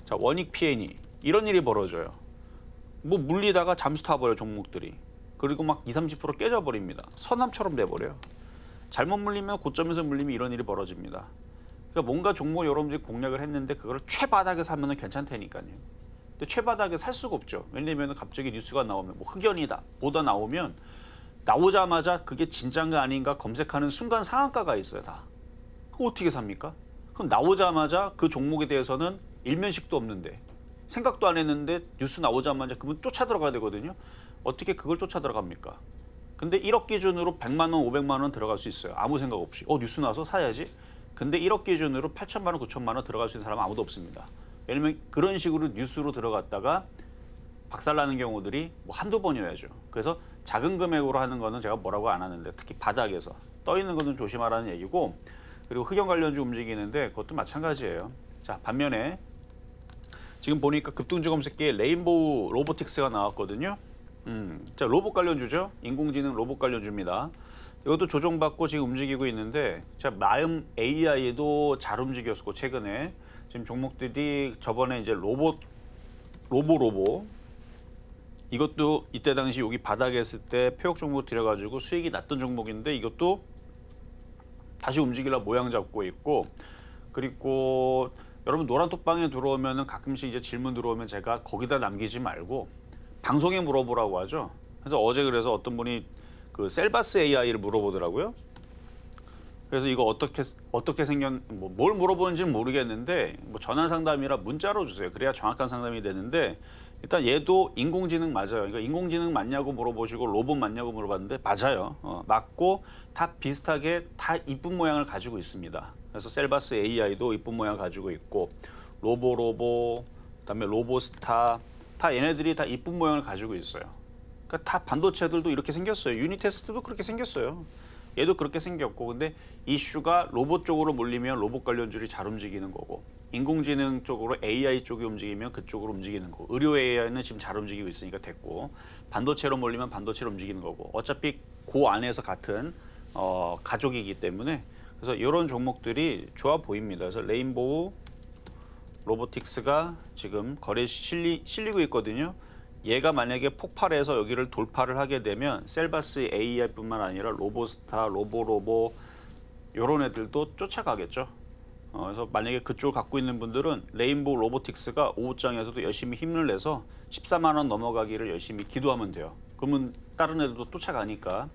자 원익 PNE 이런 일이 벌어져요. 뭐 물리다가 잠수 타버려 종목들이. 그리고 막 20-30% 깨져버립니다. 서남처럼 돼버려요. 잘못 물리면 고점에서 물리면 이런 일이 벌어집니다. 그러니까 뭔가 종목 여러분들이 공략을 했는데 그걸 최바닥에 사면은 괜찮다니까요. 근데 최바닥에 살 수가 없죠. 왜냐면 갑자기 뉴스가 나오면 뭐 흑연이다 보다 나오면 나오자마자 그게 진짠가 아닌가 검색하는 순간 상한가가 있어요. 다. 그거 어떻게 삽니까? 그럼 나오자마자 그 종목에 대해서는 일면식도 없는데 생각도 안 했는데 뉴스 나오자마자 그분 쫓아 들어가야 되거든요. 어떻게 그걸 쫓아 들어갑니까? 근데 1억 기준으로 100만 원, 500만 원 들어갈 수 있어요. 아무 생각 없이. 뉴스 나와서 사야지. 근데 1억 기준으로 8천만 원, 9천만 원 들어갈 수 있는 사람은 아무도 없습니다. 왜냐면 그런 식으로 뉴스로 들어갔다가 박살나는 경우들이 뭐 한두 번이어야죠. 그래서 작은 금액으로 하는 거는 제가 뭐라고 안 하는데 특히 바닥에서 떠 있는 거는 조심하라는 얘기고, 그리고 흑연 관련주 움직이는데 그것도 마찬가지예요. 자, 반면에 지금 보니까 급등주 검색기에 레인보우 로보틱스가 나왔거든요. 자, 로봇 관련주죠. 인공지능 로봇 관련주입니다. 이것도 조정받고 지금 움직이고 있는데, 자, 마음 AI도 잘 움직였고 최근에 지금 종목들이 저번에 이제 로보 이것도 이때 당시 여기 바닥에 있을 때 폐역 종목 들여가지고 수익이 났던 종목인데 이것도 다시 움직이려 모양 잡고 있고, 그리고 여러분 노란톡방에 들어오면은 가끔씩 이제 질문 들어오면 제가 거기다 남기지 말고 방송에 물어보라고 하죠. 그래서 어제 그래서 어떤 분이 그 셀바스 AI를 물어보더라고요. 그래서 이거 어떻게 뭘 물어보는지는 모르겠는데 뭐 전화 상담이라 문자로 주세요. 그래야 정확한 상담이 되는데, 일단 얘도 인공지능 맞아요. 그러니까 인공지능 맞냐고 물어보시고 로봇 맞냐고 물어봤는데 맞아요. 맞고 다 비슷하게 다 이쁜 모양을 가지고 있습니다. 그래서 셀바스 AI도 이쁜 모양 가지고 있고, 그다음에 로보스타, 다 얘네들이 다 이쁜 모양을 가지고 있어요. 그러니까 다 반도체들도 이렇게 생겼어요. 유니테스트도 그렇게 생겼어요. 얘도 그렇게 생겼고, 근데 이슈가 로봇 쪽으로 몰리면 로봇 관련주들이 잘 움직이는 거고, 인공지능 쪽으로 AI 쪽이 움직이면 그쪽으로 움직이는 거고, 의료 AI는 지금 잘 움직이고 있으니까 됐고, 반도체로 몰리면 반도체로 움직이는 거고, 어차피 그 안에서 같은 가족이기 때문에, 그래서 이런 종목들이 좋아 보입니다. 그래서 레인보우 로보틱스가 지금 거래에 실리고 있거든요. 얘가 만약에 폭발해서 여기를 돌파를 하게 되면 셀바스 AI뿐만 아니라 로보스타, 로보 이런 애들도 쫓아가겠죠. 그래서 만약에 그쪽을 갖고 있는 분들은 레인보우 로보틱스가 오후장에서도 열심히 힘을 내서 14만 원 넘어가기를 열심히 기도하면 돼요. 그러면 다른 애들도 쫓아가니까.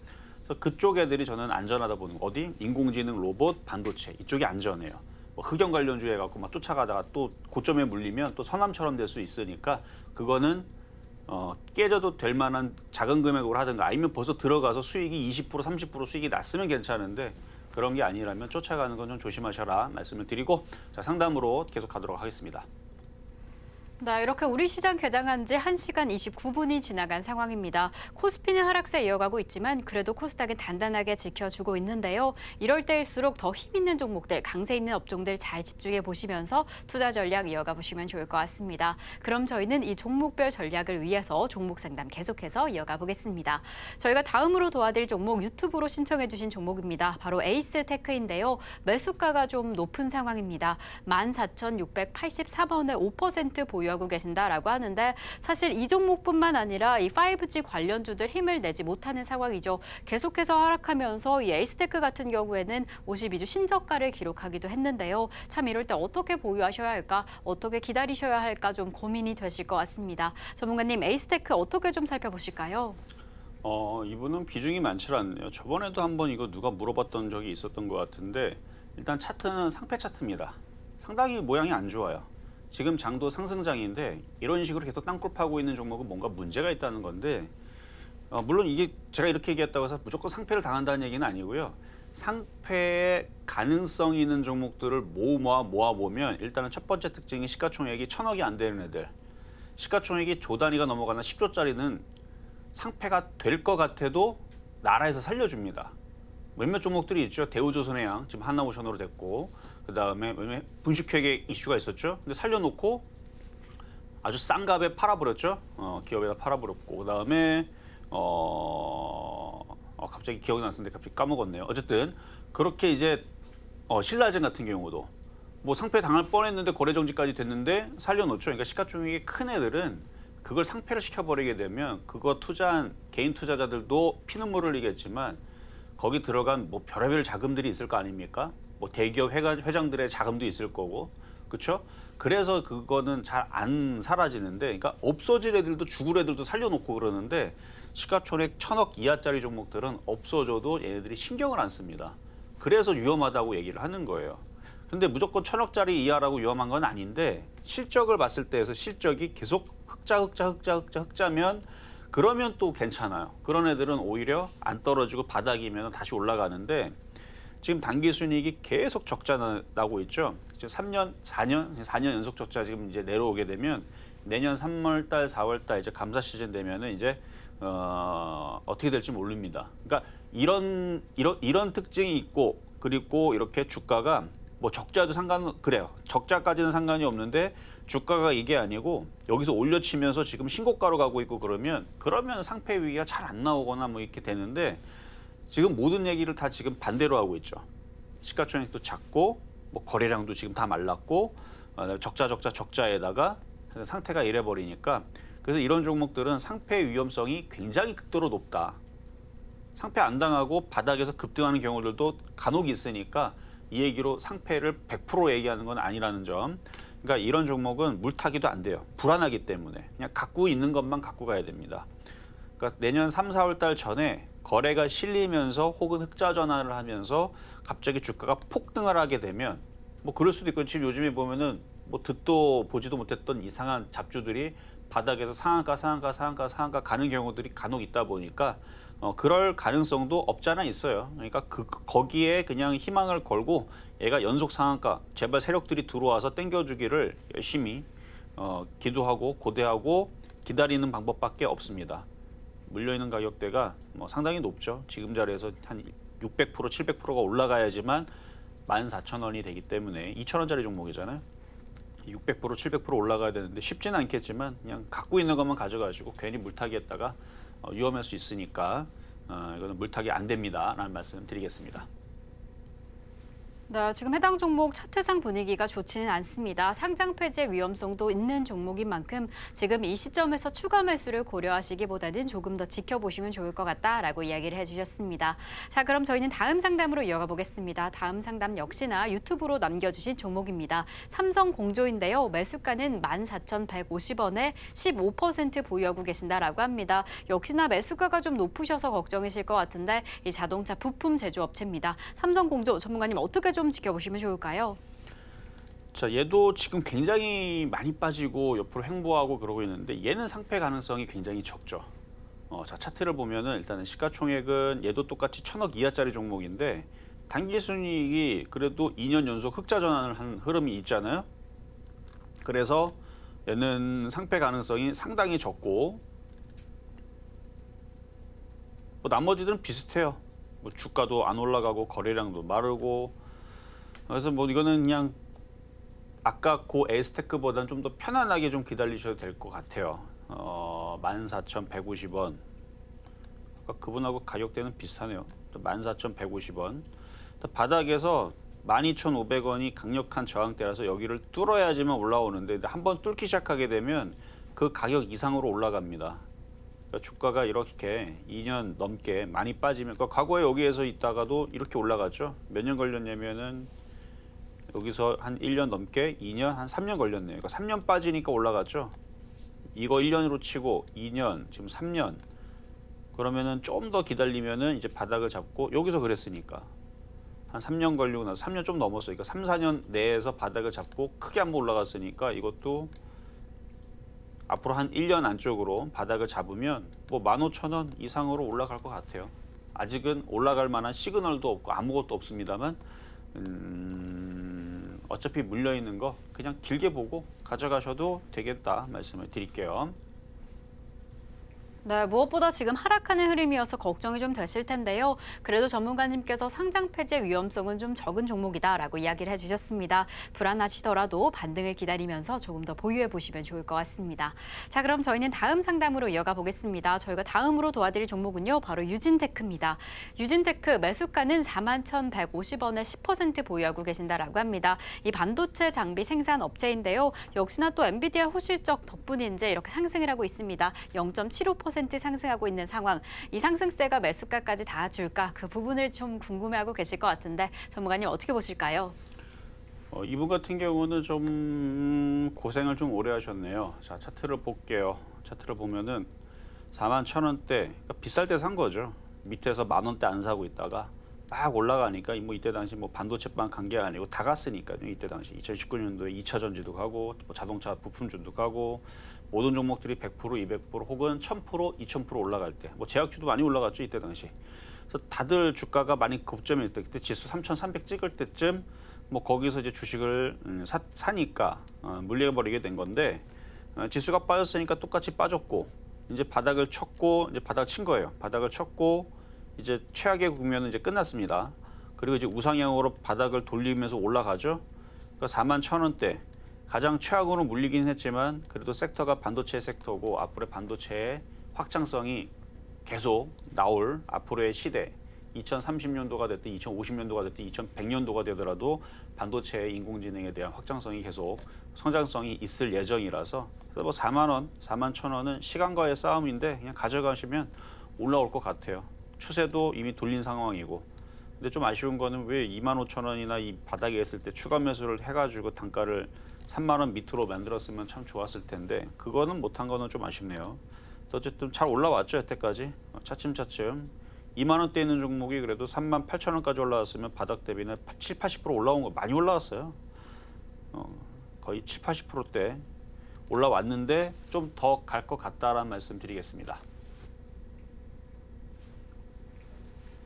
그래서 그쪽 애들이 저는 안전하다 보는 거. 어디? 인공지능, 로봇, 반도체 이쪽이 안전해요. 뭐 흑연 관련주에 갖고 막 쫓아가다가 또 고점에 물리면 또 서남처럼 될 수 있으니까 그거는 깨져도 될 만한 작은 금액으로 하든가, 아니면 벌써 들어가서 수익이 20% 30% 수익이 났으면 괜찮은데 그런 게 아니라면 쫓아가는 건 좀 조심하셔라 말씀을 드리고, 자, 상담으로 계속 가도록 하겠습니다. 네, 이렇게 우리 시장 개장한 지 1시간 29분이 지나간 상황입니다. 코스피는 하락세 이어가고 있지만 그래도 코스닥은 단단하게 지켜주고 있는데요. 이럴 때일수록 더 힘 있는 종목들, 강세 있는 업종들 잘 집중해 보시면서 투자 전략 이어가 보시면 좋을 것 같습니다. 그럼 저희는 이 종목별 전략을 위해서 종목 상담 계속해서 이어가 보겠습니다. 저희가 다음으로 도와드릴 종목 유튜브로 신청해 주신 종목입니다. 바로 에이스테크인데요. 매수가가 좀 높은 상황입니다. 14,684원에 5% 보유하고 계신다라고 하는데, 사실 이 종목뿐만 아니라 이 5G 관련주들 힘을 내지 못하는 상황이죠. 계속해서 하락하면서 이 에이스테크 같은 경우에는 52주 신저가를 기록하기도 했는데요. 참 이럴 때 어떻게 보유하셔야 할까, 어떻게 기다리셔야 할까 좀 고민이 되실 것 같습니다. 전문가님, 에이스테크 어떻게 좀 살펴보실까요? 이분은 비중이 많지 않네요. 저번에도 한번 이거 누가 물어봤던 적이 있었던 것 같은데, 일단 차트는 상패 차트입니다. 상당히 모양이 안 좋아요. 지금 장도 상승장인데 이런 식으로 계속 땅굴 파고 있는 종목은 뭔가 문제가 있다는 건데, 물론 이게 제가 이렇게 얘기했다고 해서 무조건 상패를 당한다는 얘기는 아니고요. 상패의 가능성이 있는 종목들을 모아보면 일단은 첫 번째 특징이 시가총액이 1,000억이 안 되는 애들, 시가총액이 조 단위가 넘어가는 10조짜리는 상패가 될 것 같아도 나라에서 살려줍니다. 몇몇 종목들이 있죠. 대우조선해양 지금 하나오션으로 됐고, 그 다음에 분식회계 이슈가 있었죠. 근데 살려놓고 아주 싼 값에 팔아버렸죠. 기업에다 팔아버렸고, 그 다음에 갑자기 기억이 났는데 갑자기 까먹었네요. 어쨌든 그렇게 이제 신라젠 같은 경우도 뭐 상패 당할 뻔했는데 거래 정지까지 됐는데 살려놓죠. 그러니까 시가총액이 큰 애들은 그걸 상패를 시켜버리게 되면 그거 투자한 개인 투자자들도 피눈물을 흘리겠지만 거기 들어간 뭐 별의별 자금들이 있을 거 아닙니까? 뭐 대기업 회장들의 자금도 있을 거고, 그렇죠? 그래서 그거는 잘 안 사라지는데, 그러니까 없어질 애들도 죽을 애들도 살려놓고 그러는데, 시가총액 1,000억 이하짜리 종목들은 없어져도 얘네들이 신경을 안 씁니다. 그래서 위험하다고 얘기를 하는 거예요. 근데 무조건 1,000억짜리 이하라고 위험한 건 아닌데 실적을 봤을 때에서 실적이 계속 흑자면 그러면 또 괜찮아요. 그런 애들은 오히려 안 떨어지고 바닥이면 다시 올라가는데 지금 당기순이익이 계속 적자 나고 있죠. 지금 4년 연속 적자 지금 이제 내려오게 되면 내년 3월달, 4월달 이제 감사 시즌 되면은 이제 어떻게 될지 모릅니다. 그러니까 이런 특징이 있고 그리고 이렇게 주가가 뭐 적자도 그래요. 적자까지는 상관이 없는데 주가가 이게 아니고 여기서 올려치면서 지금 신고가로 가고 있고 그러면 상패 위기가 잘 안 나오거나 뭐 이렇게 되는데 지금 모든 얘기를 다 지금 반대로 하고 있죠. 시가총액도 작고 뭐 거래량도 지금 다 말랐고 적자에다가 상태가 이래 버리니까 그래서 이런 종목들은 상패 위험성이 굉장히 극도로 높다. 상패 안 당하고 바닥에서 급등하는 경우들도 간혹 있으니까 이 얘기로 상패를 100% 얘기하는 건 아니라는 점. 그러니까 이런 종목은 물타기도 안 돼요. 불안하기 때문에 그냥 갖고 있는 것만 갖고 가야 됩니다. 그러니까 내년 3, 4월 달 전에 거래가 실리면서 혹은 흑자 전환을 하면서 갑자기 주가가 폭등을 하게 되면 뭐 그럴 수도 있고 지금 요즘에 보면은 뭐 듣도 보지도 못했던 이상한 잡주들이 바닥에서 상한가 가는 경우들이 간혹 있다 보니까 그럴 가능성도 없잖아 있어요. 그러니까 거기에 그냥 희망을 걸고 얘가 연속 상한가 제발 세력들이 들어와서 땡겨주기를 열심히 기도하고 고대하고 기다리는 방법밖에 없습니다. 물려있는 가격대가 뭐 상당히 높죠. 지금 자리에서 한 600%, 700%가 올라가야지만 14,000원이 되기 때문에 2,000원짜리 종목이잖아요. 600%, 700% 올라가야 되는데 쉽지는 않겠지만 그냥 갖고 있는 것만 가져가지고 괜히 물타기 했다가 위험할 수 있으니까 이거는 물타기 안 됩니다. 라는 말씀 드리겠습니다. 네, 지금 해당 종목 차트상 분위기가 좋지는 않습니다. 상장 폐지 위험성도 있는 종목인 만큼 지금 이 시점에서 추가 매수를 고려하시기보다는 조금 더 지켜보시면 좋을 것 같다라고 이야기를 해주셨습니다. 자, 그럼 저희는 다음 상담으로 이어가 보겠습니다. 다음 상담 역시나 유튜브로 남겨주신 종목입니다. 삼성공조인데요. 매수가는 14,150원에 15% 보유하고 계신다라고 합니다. 역시나 매수가가 좀 높으셔서 걱정이실 것 같은데 이 자동차 부품 제조업체입니다. 삼성공조 전문가님 어떻게 좀 지켜보시면 좋을까요? 자, 얘도 지금 굉장히 많이 빠지고 옆으로 횡보하고 그러고 있는데 얘는 상패 가능성이 굉장히 적죠. 자, 차트를 보면은 일단은 시가총액은 얘도 똑같이 1,000억 이하짜리 종목인데 단기순이익이 그래도 2년 연속 흑자 전환을 한 흐름이 있잖아요. 그래서 얘는 상패 가능성이 상당히 적고 뭐 나머지들은 비슷해요. 뭐 주가도 안 올라가고 거래량도 마르고 그래서 뭐 이거는 그냥 아까 고 에스테크보다는 좀 더 편안하게 좀 기다리셔도 될 것 같아요. 14,150원. 아까 그분하고 가격대는 비슷하네요. 14,150원. 바닥에서 12,500원이 강력한 저항대라서 여기를 뚫어야지만 올라오는데 한번 뚫기 시작하게 되면 그 가격 이상으로 올라갑니다. 그러니까 주가가 이렇게 2년 넘게 많이 빠지면 그러니까 과거에 여기에서 있다가도 이렇게 올라갔죠. 몇 년 걸렸냐면은 여기서 한 1년 넘게 2년 한 3년 걸렸네요. 그러니까 3년 빠지니까 올라갔죠. 이거 1년으로 치고 2년 지금 3년 그러면은 좀 더 기다리면은 이제 바닥을 잡고 여기서 그랬으니까 한 3년 걸리고 나서 3년 좀 넘었어요. 그러니까 3, 4년 내에서 바닥을 잡고 크게 한번 올라갔으니까 이것도 앞으로 한 1년 안쪽으로 바닥을 잡으면 뭐 15,000원 이상으로 올라갈 것 같아요. 아직은 올라갈 만한 시그널도 없고 아무것도 없습니다만 어차피 물려있는 거 그냥 길게 보고 가져가셔도 되겠다 말씀을 드릴게요. 네, 무엇보다 지금 하락하는 흐름이어서 걱정이 좀 되실 텐데요. 그래도 전문가님께서 상장 폐지 위험성은 좀 적은 종목이다라고 이야기를 해주셨습니다. 불안하시더라도 반등을 기다리면서 조금 더 보유해 보시면 좋을 것 같습니다. 자, 그럼 저희는 다음 상담으로 이어가 보겠습니다. 저희가 다음으로 도와드릴 종목은요, 바로 유진테크입니다. 유진테크 매수가는 41,150원에 10% 보유하고 계신다라고 합니다. 이 반도체 장비 생산 업체인데요. 역시나 또 엔비디아 호실적 덕분인지 이렇게 상승을 하고 있습니다. 0.75% 상승하고 있는 상황. 이 상승세가 매수가까지 닿아줄까? 그 부분을 좀 궁금해하고 계실 것 같은데 전문가님 어떻게 보실까요? 이분 같은 경우는 좀 고생을 좀 오래 하셨네요. 자, 차트를 볼게요. 차트를 보면은 41,000원대, 그러니까 비쌀 때 산 거죠. 밑에서 10,000원대 안 사고 있다가 막 올라가니까 뭐 이때 당시 뭐 반도체만 간 게 아니고 다 갔으니까요. 이때 당시 2019년도에 2차 전지도 가고 뭐 자동차 부품주도 가고 모든 종목들이 100%, 200% 혹은 1000%, 2000% 올라갈 때 뭐 제약주도 많이 올라갔죠. 이때 당시. 그래서 다들 주가가 많이 급점일 때 그때 지수 3,300 찍을 때쯤 뭐 거기서 이제 주식을 사니까 물려버리게 된 건데 지수가 빠졌으니까 똑같이 빠졌고 이제 바닥을 쳤고 이제 바닥 친 거예요. 바닥을 쳤고 이제 최악의 국면은 이제 끝났습니다. 그리고 이제 우상향으로 바닥을 돌리면서 올라가죠. 그러니까 41,000원대 가장 최악으로 물리긴 했지만 그래도 섹터가 반도체 섹터고 앞으로의 반도체의 확장성이 계속 나올 앞으로의 시대 2030년도가 됐든 2050년도가 됐든 2100년도가 되더라도 반도체의 인공지능에 대한 확장성이 계속 성장성이 있을 예정이라서 그래서 뭐 4만 원, 41,000원은 시간과의 싸움인데 그냥 가져가시면 올라올 것 같아요. 추세도 이미 돌린 상황이고 근데 좀 아쉬운 거는 왜 25,000원이나 이 바닥에 있을 때 추가 매수를 해가지고 단가를 3만 원 밑으로 만들었으면 참 좋았을 텐데 그거는 못한 거는 좀 아쉽네요. 어쨌든 잘 올라왔죠 여태까지 차츰차츰 2만 원대 있는 종목이 그래도 38,000원까지 올라왔으면 바닥 대비는 7, 80% 올라온 거 많이 올라왔어요. 거의 7, 80%대 올라왔는데 좀 더 갈 것 같다라는 말씀 드리겠습니다.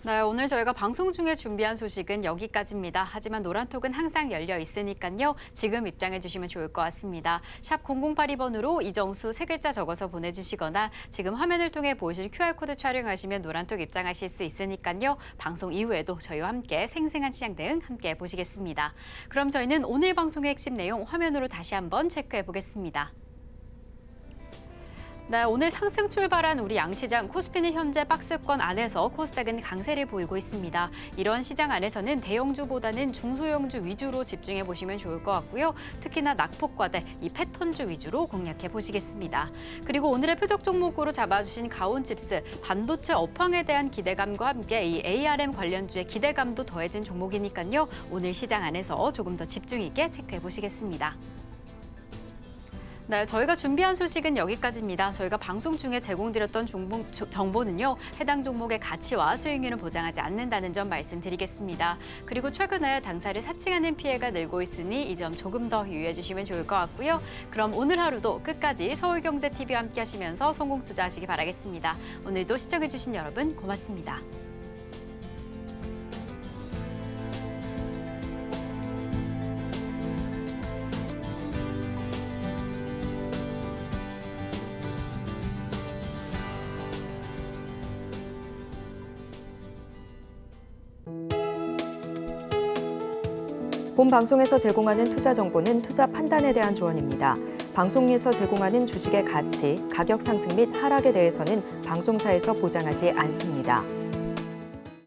네, 오늘 저희가 방송 중에 준비한 소식은 여기까지입니다. 하지만 노란톡은 항상 열려 있으니까요. 지금 입장해 주시면 좋을 것 같습니다. 샵 0082번으로 이정수 세 글자 적어서 보내주시거나 지금 화면을 통해 보이실 QR코드 촬영하시면 노란톡 입장하실 수 있으니까요. 방송 이후에도 저희와 함께 생생한 시장 대응 함께 보시겠습니다. 그럼 저희는 오늘 방송의 핵심 내용 화면으로 다시 한번 체크해 보겠습니다. 네, 오늘 상승 출발한 우리 양시장 코스피는 현재 박스권 안에서 코스닥은 강세를 보이고 있습니다. 이런 시장 안에서는 대형주보다는 중소형주 위주로 집중해 보시면 좋을 것 같고요. 특히나 낙폭과대 이 패턴주 위주로 공략해 보시겠습니다. 그리고 오늘의 표적 종목으로 잡아주신 가온칩스 반도체 업황에 대한 기대감과 함께 이 ARM 관련주의 기대감도 더해진 종목이니까요. 오늘 시장 안에서 조금 더 집중 있게 체크해 보시겠습니다. 네, 저희가 준비한 소식은 여기까지입니다. 저희가 방송 중에 제공드렸던 정보는요. 해당 종목의 가치와 수익률은 보장하지 않는다는 점 말씀드리겠습니다. 그리고 최근에 당사를 사칭하는 피해가 늘고 있으니 이 점 조금 더 유의해 주시면 좋을 것 같고요. 그럼 오늘 하루도 끝까지 서울경제TV와 함께 하시면서 성공 투자하시기 바라겠습니다. 오늘도 시청해 주신 여러분 고맙습니다. 본 방송에서 제공하는 투자 정보는 투자 판단에 대한 조언입니다. 방송에서 제공하는 주식의 가치, 가격 상승 및 하락에 대해서는 방송사에서 보장하지 않습니다.